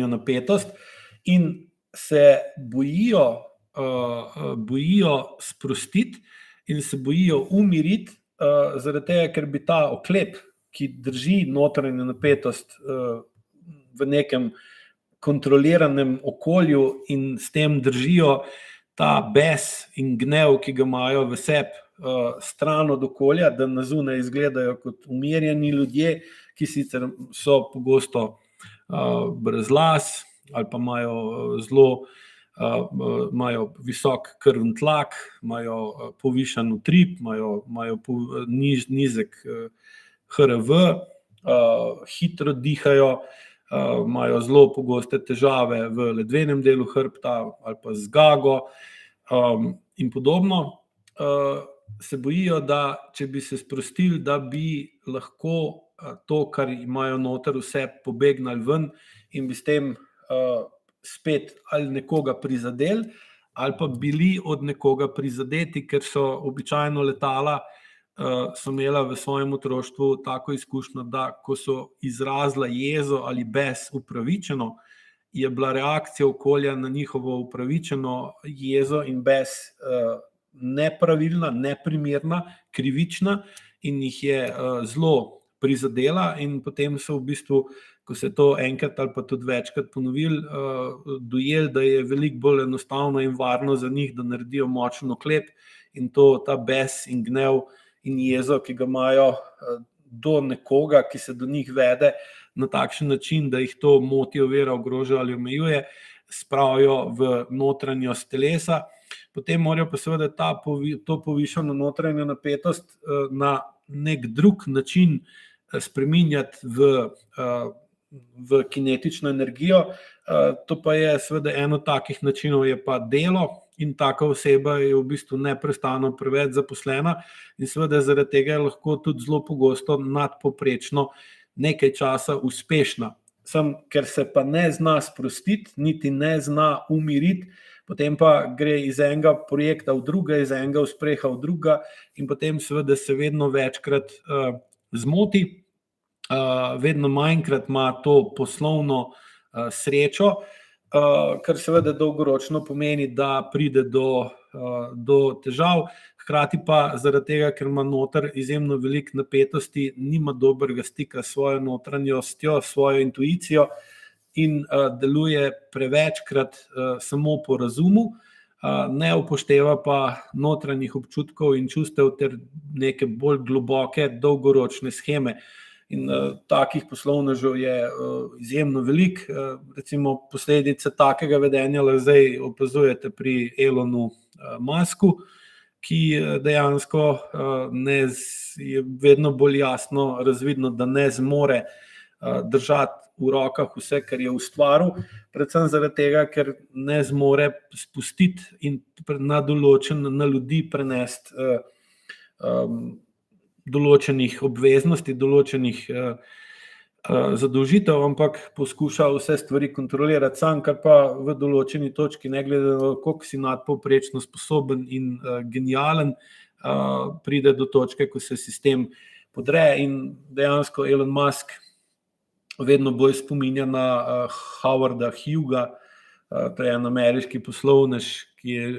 A: napetost in se bojijo sprostiti in se bojijo umiriti, zaradi tega, ker bi ta oklep, ki drži notranjo napetost v nekem kontroliranem okolju in s tem držijo ta bes in gnev, ki ga imajo v sebi, stran od okolja, da na zunaj izgledajo kot umirjeni ljudje, ki sicer so pogosto brez las ali pa imajo visok krvni tlak, imajo povišan utrip, imajo nizek HRV, hitro dihajo, imajo zelo pogoste težave v ledvenem delu hrbta ali pa zgago in podobno. Se bojijo, da če bi se sprostili, da bi lahko to, kar imajo noter vse, pobegnali ven in bi s tem spet ali nekoga prizadeli ali pa bili od nekoga prizadeti, ker so običajno letala so imela v svojem otroštvu tako izkušnjo, da ko so izrazila jezo ali bes upravičeno, je bila reakcija okolja na njihovo upravičeno jezo in bes nepravilna, neprimerna, krivična in jih je zelo prizadela, in potem so v bistvu, ko se to enkrat ali pa tudi večkrat ponovili, dojeli, da je veliko bolj enostavno in varno za njih, da naredijo močen oklep in ta bes in gnev in jezo, ki ga imajo do nekoga, ki se do njih vede na takšen način, da jih to moti, ovira, ogroža ali omejuje, spravijo v notranjost telesa. Potem morajo pa seveda to povišano notranjo napetost na nek drug način spreminjati v kinetično energijo. To pa je seveda eno takih načinov je pa delo, in taka oseba je v bistvu neprestano preveč zaposlena in seveda zaradi tega je lahko tudi zelo pogosto nadpovprečno nekaj časa uspešna. Ker se pa ne zna sprostiti, niti ne zna umiriti, potem pa gre iz enega projekta v druga, iz enega uspeha v druga in potem seveda se vedno večkrat zmoti, vedno manjkrat ima to poslovno srečo, kar seveda dolgoročno pomeni, da pride do težav, hkrati pa zaradi tega, ker ima noter izjemno veliko napetosti, nima dobrega stika s svojo notranjostjo, svojo intuicijo in deluje prevečkrat samo po razumu, ne upošteva pa notranjih občutkov in čustev ter neke bolj globoke, dolgoročne sheme. In takih poslovnežev je izjemno veliko. Recimo posledice takega vedenja zdaj opazujete pri Elonu Musku, ki dejansko je vedno bolj jasno razvidno, da ne zmore držati v rokah vse, kar je ustvaril, predvsem zaradi tega, ker ne zmore spustiti in na ljudi prenesti določenih obveznosti, določenih zadolžitev, ampak poskuša vse stvari kontrolirati sam, kar pa v določeni točki, ne glede na to, koliko si nadpovprečno sposoben in genijalen, pride do točke, ko se sistem podre in dejansko Elon Musk vedno bolj spominja na Howarda Hugha, to je en ameriški poslovnež, ki je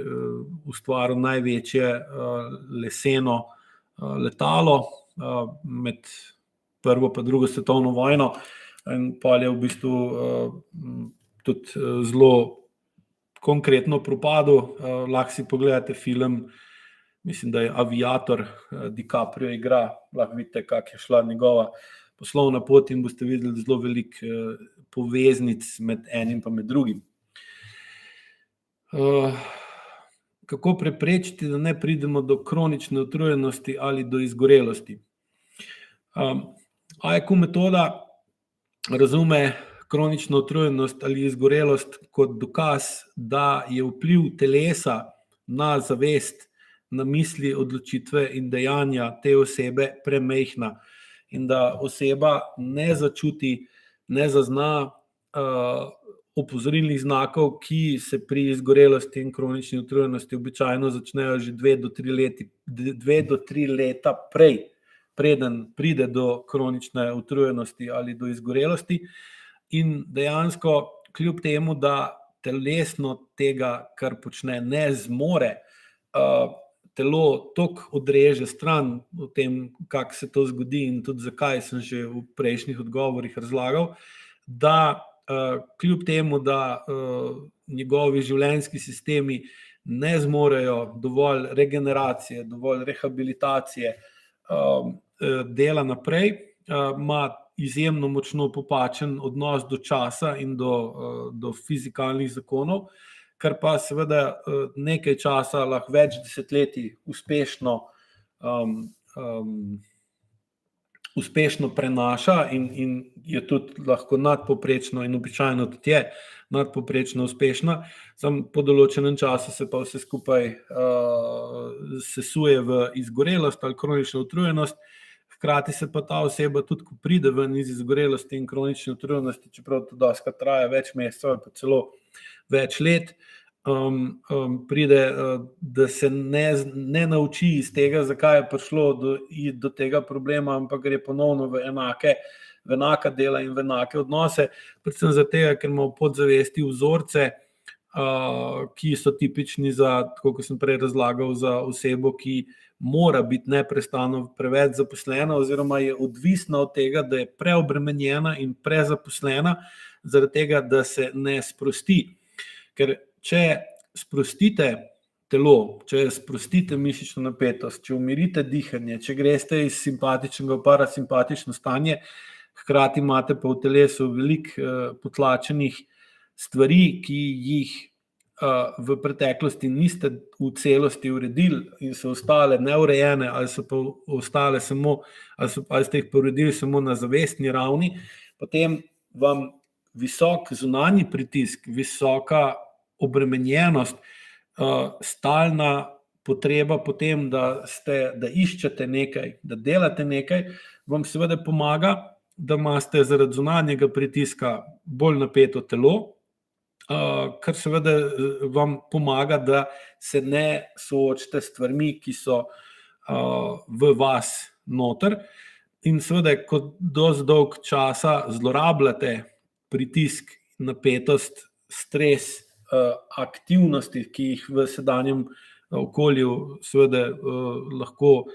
A: ustvaril največje leseno letalo med prvo pa drugo svetovno vojno in pol je v bistvu tudi zelo konkretno propadel. Lahko si pogledate film, mislim, da je Aviator, DiCaprio igra, lahko vidite, kak je šla njegova poslovna pot in boste videli zelo veliko poveznic med enim pa med drugim. Kako preprečiti, da ne pridemo do kronične utrujenosti ali do izgorelosti? AIQ metoda razume kronično utrujenost ali izgorelost kot dokaz, da je vpliv telesa na zavest, na misli, odločitve in dejanja te osebe premajhna in da oseba ne začuti, ne zazna opozorilnih znakov, ki se pri izgorelosti in kronični utrujenosti običajno začnejo že 2 do 3 leta prej, preden pride do kronične utrujenosti ali do izgorelosti. In dejansko, kljub temu, da telesno tega, kar počne, ne zmore, telo toliko odreže stran o tem, kako se to zgodi in tudi zakaj, sem že v prejšnjih odgovorih razlagal, da kljub temu, da njegovi življenjski sistemi ne zmorejo dovolj regeneracije, dovolj rehabilitacije, dela naprej, ima izjemno močno popačen odnos do časa in do fizikalnih zakonov, kar pa seveda nekaj časa, lahko več desetletij uspešno prenaša in je tudi lahko nadpovprečno in običajno tudi je nadpovprečno uspešna, samo po določenem času se pa vse skupaj sesuje v izgorelost ali kronično utrujenost. Hkrati se pa ta oseba tudi, ko pride ven iz izgorelosti in kronične utrujenosti, čeprav to dostikrat traja več mesecev ali pa celo več let, pride, da se ne nauči iz tega, zakaj je prišlo do tega problema, ampak gre ponovno v enaka dela in v enake odnose, predvsem zato, ker ima v podzavesti vzorce, ki so tipični za, tako kot sem prej razlagal, za osebo, ki mora biti neprestano preveč zaposlena oziroma je odvisna od tega, da je preobremenjena in prezaposlena, zaradi tega, da se ne sprosti. Ker če sprostite telo, če sprostite mišično napetost, če umirite dihanje, če greste iz simpatičnega v parasimpatično stanje, hkrati imate pa v telesu veliko potlačenih stvari, ki jih v preteklosti niste v celosti uredili in so ostale neurejene ali so pa ostale samo, ali ste jih pa uredili samo na zavestni ravni, potem vam visok zunanji pritisk, visoka obremenjenost, stalna potreba potem, da iščete nekaj, da delate nekaj, vam seveda pomaga da imate zaradi zunanjega pritiska bolj napeto telo, kar seveda vam pomaga, da se ne soočite s stvarmi, ki so v vas noter. In seveda, ko dosti dolg časa zlorabljate pritisk, napetost, stres, aktivnosti, ki jih v sedanjem okolju seveda lahko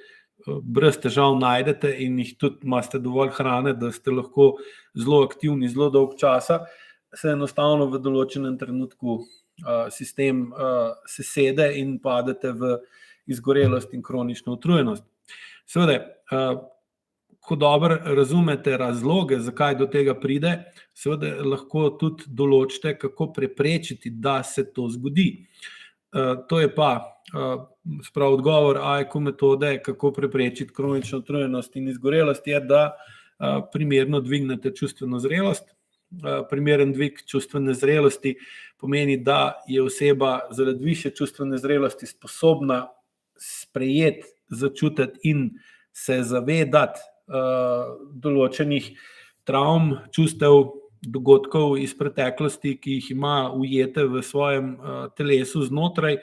A: brez težav najdete in jih tudi imate dovolj hrane, da ste lahko zelo aktivni zelo dolg časa, se enostavno v določenem trenutku sistem sesede in padete v izgorelost in kronično utrujenost. Seveda, ko dobro razumete razloge, zakaj do tega pride, seveda lahko tudi določite, kako preprečiti, da se to zgodi. To je pa odgovor AIQ metode, kako preprečiti kronično utrujenost in izgorelost, je, da primerno dvignete čustveno zrelost. Primeren dvig čustvene zrelosti pomeni, da je oseba zaradi višje čustvene zrelosti sposobna sprejeti, začutiti in se zavedati določenih travm, čustev, dogodkov iz preteklosti, ki jih ima ujete v svojem telesu znotraj,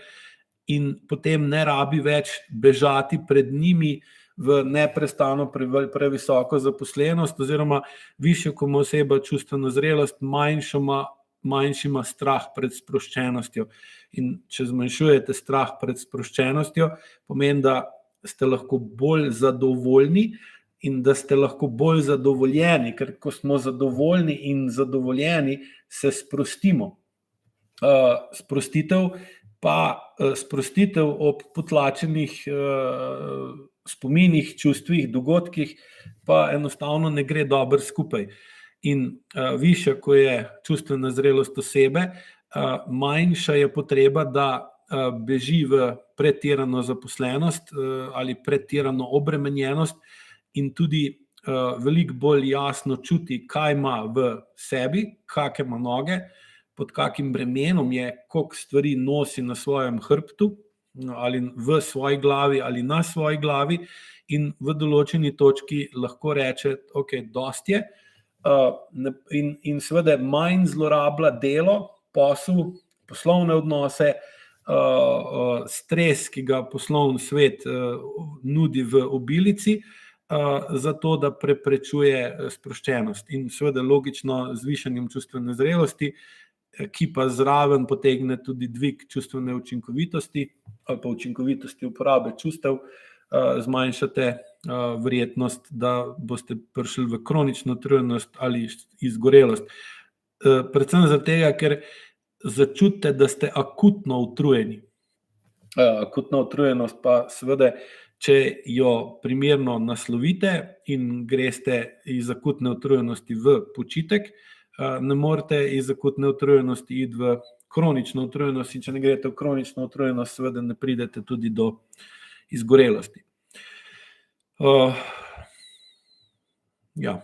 A: in potem ne rabi več bežati pred njimi v neprestano previsoko zaposlenost, oziroma višjo, ko ima oseba čustveno zrelost, manjši ima strah pred sproščenostjo. In če zmanjšujete strah pred sproščenostjo, pomeni, da ste lahko bolj zadovoljni in da ste lahko bolj zadovoljeni, ker ko smo zadovoljni in zadovoljeni, se sprostimo. Sprostitev ob potlačenih spominih, čustvih, dogodkih pa enostavno ne gre dobro skupaj. In višja, ko je čustvena zrelost osebe, manjša je potreba, da beži v pretirano zaposlenost ali pretirano obremenjenost, in tudi veliko bolj jasno čuti, kaj ima v sebi, kakšne ima noge, pod kakim bremenom je, koliko stvari nosi na svojem hrbtu, ali v svoji glavi ali na svoji glavi, in v določeni točki lahko reče, ok, dosti je, in seveda manj zlorablja delo, posel, poslovne odnose, stres, ki ga poslovni svet nudi v obilici, zato da preprečuje sproščenost. In seveda logično z višanjem čustvene zrelosti, ki pa zraven potegne tudi dvig čustvene učinkovitosti ali pa učinkovitosti uporabe čustev, zmanjšate verjetnost, da boste prišli v kronično utrujenost ali izgorelost. Predvsem zaradi tega, ker začutite, da ste akutno utrujeni. Akutna utrujenost pa seveda, če jo primerno naslovite in greste iz akutne utrujenosti v počitek, ne morete iz akutne utrujenosti iti v kronično utrujenost, in če ne greste v kronično utrujenost, seveda ne pridete tudi do izgorelosti. Ja.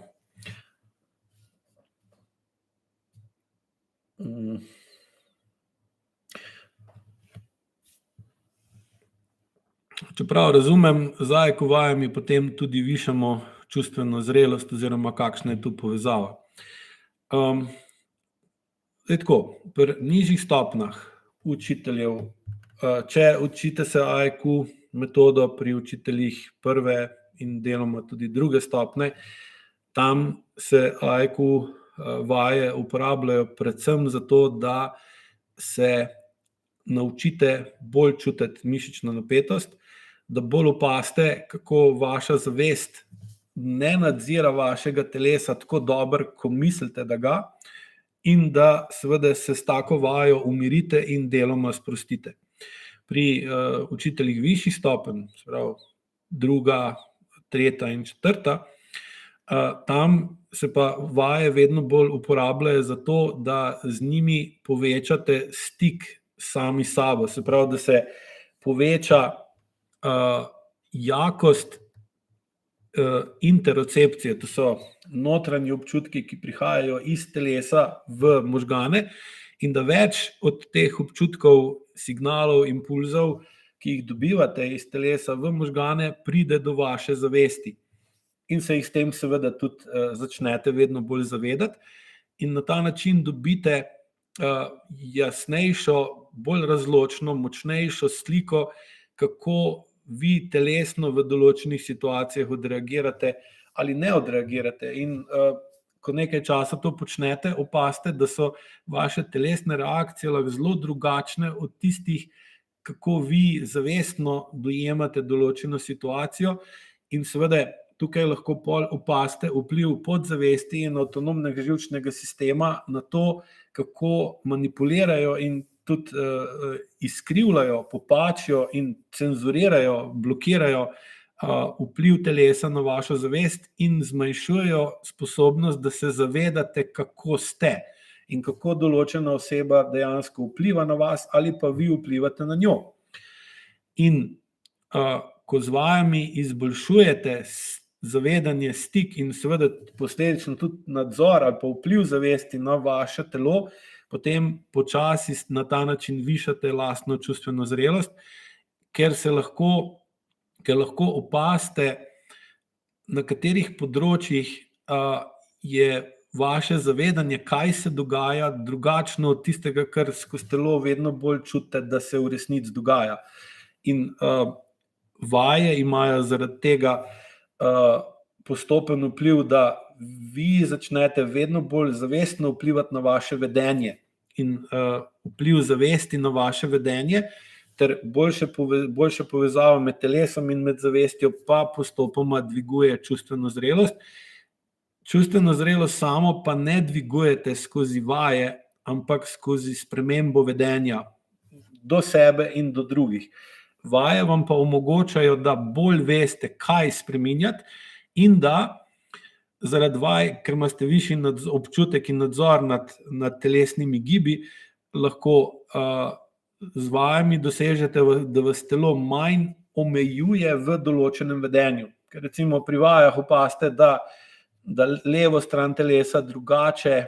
A: Čeprav razumem, z AIQ vajami potem tudi višamo čustveno zrelost, oziroma kakšna je tu povezava. Tako, pri nižjih stopnjah učiteljev, če učite se AIQ metodo pri učiteljih prve in deloma tudi druge stopnje, tam se AIQ vaje uporabljajo predvsem zato, da se naučite bolj čutiti mišično napetost, da bolj opazite, kako vaša zavest ne nadzira vašega telesa tako dobro, ko mislite, da ga, in da seveda se s tako vajo umirite in deloma sprostite. Pri učiteljih višjih stopenj, se pravi druga, tretja in četrta, tam se pa vaje vedno bolj uporabljajo zato, da z njimi povečate stik sami s sabo, se pravi, da se poveča jakost interocepcije, to so notranji občutki, ki prihajajo iz telesa v možgane, in da več od teh občutkov, signalov, impulzov, ki jih dobivate iz telesa v možgane, pride do vaše zavesti. in se jih s tem seveda tudi začnete vedno bolj zavedati in na ta način dobite jasnejšo, bolj razločno, močnejšo sliko, kako vi telesno v določenih situacijah odreagirate ali ne odreagirate. In ko nekaj časa to počnete, opazite, da so vaše telesne reakcije lahko zelo drugačne od tistih, kako vi zavestno dojemate določeno situacijo, in seveda tukaj lahko opazite vpliv podzavesti in avtonomnega živčnega sistema na to, kako manipulirajo in tudi izkrivljajo, popačijo in cenzurirajo, blokirajo vpliv telesa na vašo zavest in zmanjšujejo sposobnost, da se zavedate, kako ste in kako določena oseba dejansko vpliva na vas ali pa vi vplivate na njo. In ko z vajami izboljšujete zavedanje, stik in seveda posledično tudi nadzor ali pa vpliv zavesti na vaše telo, potem počasi na ta način višate lastno čustveno zrelost, ker lahko opazite, na katerih področjih je vaše zavedanje, kaj se dogaja, drugačno od tistega, kar skozi telo vedno bolj čutite, da se v resnici dogaja. In vaje imajo zaradi tega postopen vpliv, da vi začnete vedno bolj zavestno vplivati na vaše vedenje in vpliv zavesti na vaše vedenje ter boljša povezava med telesom in med zavestjo pa postopoma dviguje čustveno zrelost. Čustveno zrelost samo pa ne dvigujete skozi vaje, ampak skozi spremembo vedenja do sebe in do drugih. Vaje vam pa omogočajo, da bolj veste, kaj spreminjati in da zaradi vaj, ker imate višji občutek in nadzor nad telesnimi gibi, lahko z vajami dosežete, da vas telo manj omejuje v določenem vedenju. Ker recimo pri vajah opazite, da levo stran telesa drugače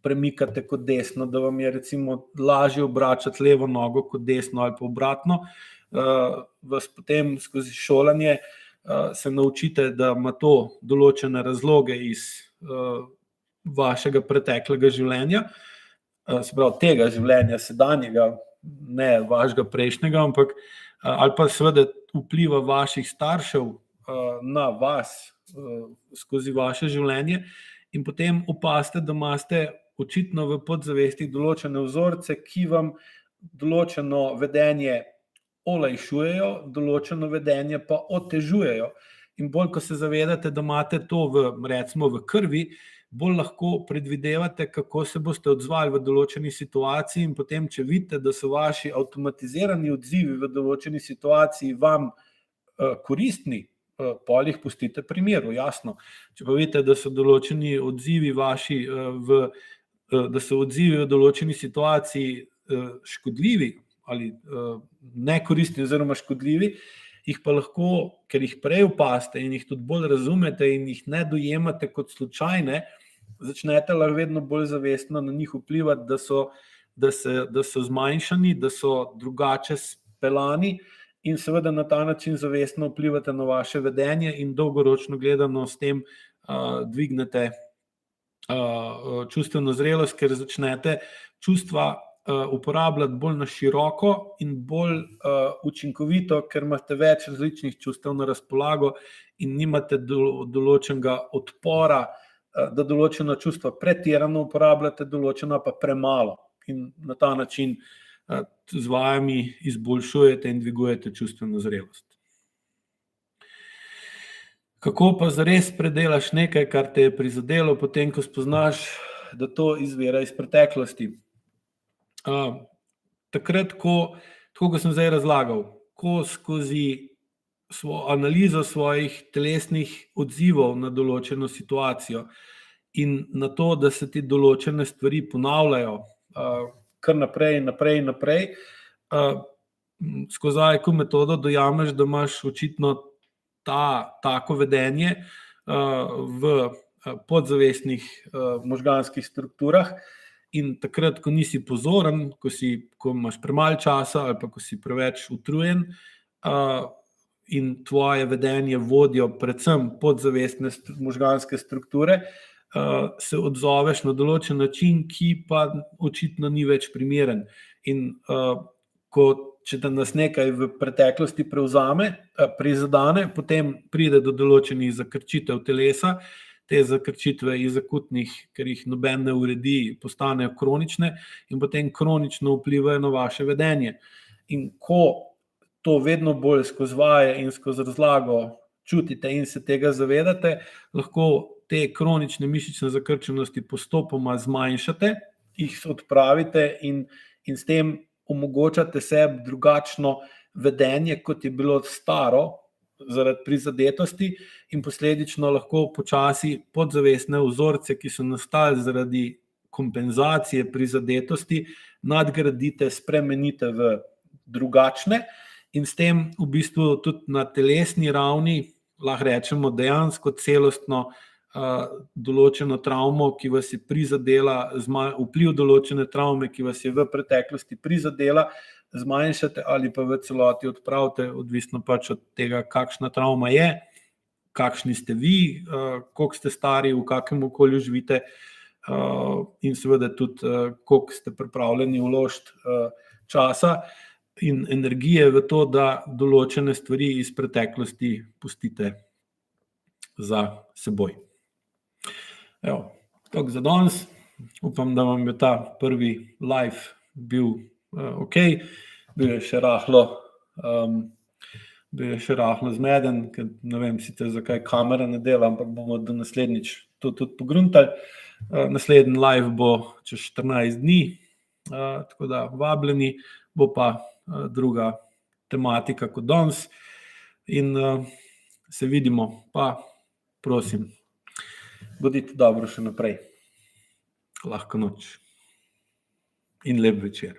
A: premikate kot desno, da vam je recimo lažje obračati levo nogo kot desno ali pa obratno. Vas potem skozi šolanje se naučite, da ima to določene razloge iz vašega preteklega življenja, se pravi tega življenja sedanjega, ne vašega prejšnjega, ampak ali pa seveda vpliva vaših staršev na vas skozi vaše življenje, in potem opazite, da imate očitno v podzavesti določene vzorce, ki vam določeno vedenje olajšujejo, določeno vedenje pa otežujejo. In bolj, ko se zavedate, da imate to recimo v krvi, bolj lahko predvidevate, kako se boste odzvali v določeni situaciji, in potem, če vidite, da so vaši avtomatizirani odzivi v določeni situaciji vam koristni, pol jih pustite pri miru, jasno. Če pa vidite, da so določeni odzivi vaši da so odzivi v določeni situaciji škodljivi ali nekoristni oziroma škodljivi, jih pa lahko, ker jih prej opazite in jih tudi bolj razumete in jih ne dojemate kot slučajne, začnete lahko vedno bolj zavestno na njih vplivati, da so zmanjšani, da so drugače speljani, in seveda na ta način zavestno vplivate na vaše vedenje in dolgoročno gledano s tem dvignete čustveno zrelost, ker začnete čustva uporabljati bolj na široko in bolj učinkovito, ker imate več različnih čustev na razpolago in nimate določenega odpora, da določena čustva pretirano uporabljate, določena pa premalo. In na ta način z vajami izboljšujete in dvigujete čustveno zrelost. Kako pa zares predelaš nekaj, kar te je prizadelo, potem ko spoznaš, da to izvira iz preteklosti? Takrat, tako kot sem zdaj razlagal, ko skozi analizo svojih telesnih odzivov na določeno situacijo in na to, da se ti določene stvari ponavljajo kar naprej, skozi AIQ metodo dojameš, da imaš očitno tako vedenje v podzavestnih možganskih strukturah. In takrat, ko nisi pozoren, ko imaš premalo časa ali pa ko si preveč utrujen, in tvoje vedenje vodijo predvsem podzavestne možganske strukture, se odzoveš na določen način, ki pa očitno ni več primeren. In če da nas nekaj v preteklosti prizadene, potem pride do določenih zakrčitev telesa. Te zakrčitve iz akutnih, ker jih noben ne uredi, postanejo kronične in potem kronično vplivajo na vaše vedenje. In ko to vedno bolj skozi vaje in skozi razlago čutite in se tega zavedate, lahko te kronične mišične zakrčenosti postopoma zmanjšate, jih odpravite in s tem omogočate sebi drugačno vedenje, kot je bilo staro zaradi prizadetosti, in posledično lahko počasi podzavestne vzorce, ki so nastali zaradi kompenzacije prizadetosti, nadgradite, spremenite v drugačne in s tem v bistvu tudi na telesni ravni lahko rečemo dejansko celostno določeno travmo, ki vas je prizadela, vpliv določene travme, ki vas je v preteklosti prizadela, zmanjšate ali pa v celoti odpravite, odvisno pač od tega, kakšna travma je, kakšni ste vi, koliko ste stari, v kakem okolju živite in seveda tudi, koliko ste pripravljeni vložiti časa in energije v to, da določene stvari iz preteklosti pustite za seboj. Evo, toliko za danes. Upam, da vam je ta prvi live bil ok. Bil je še rahlo zmeden, ker ne vem sicer, zakaj kamera ne dela, ampak bomo do naslednjič to tudi pogruntali. Naslednji live bo čez 14 dni, tako da vabljeni, bo pa druga tematika kot danes in se vidimo, pa prosim, bodite dobro še naprej. Lahko noč in lep večer.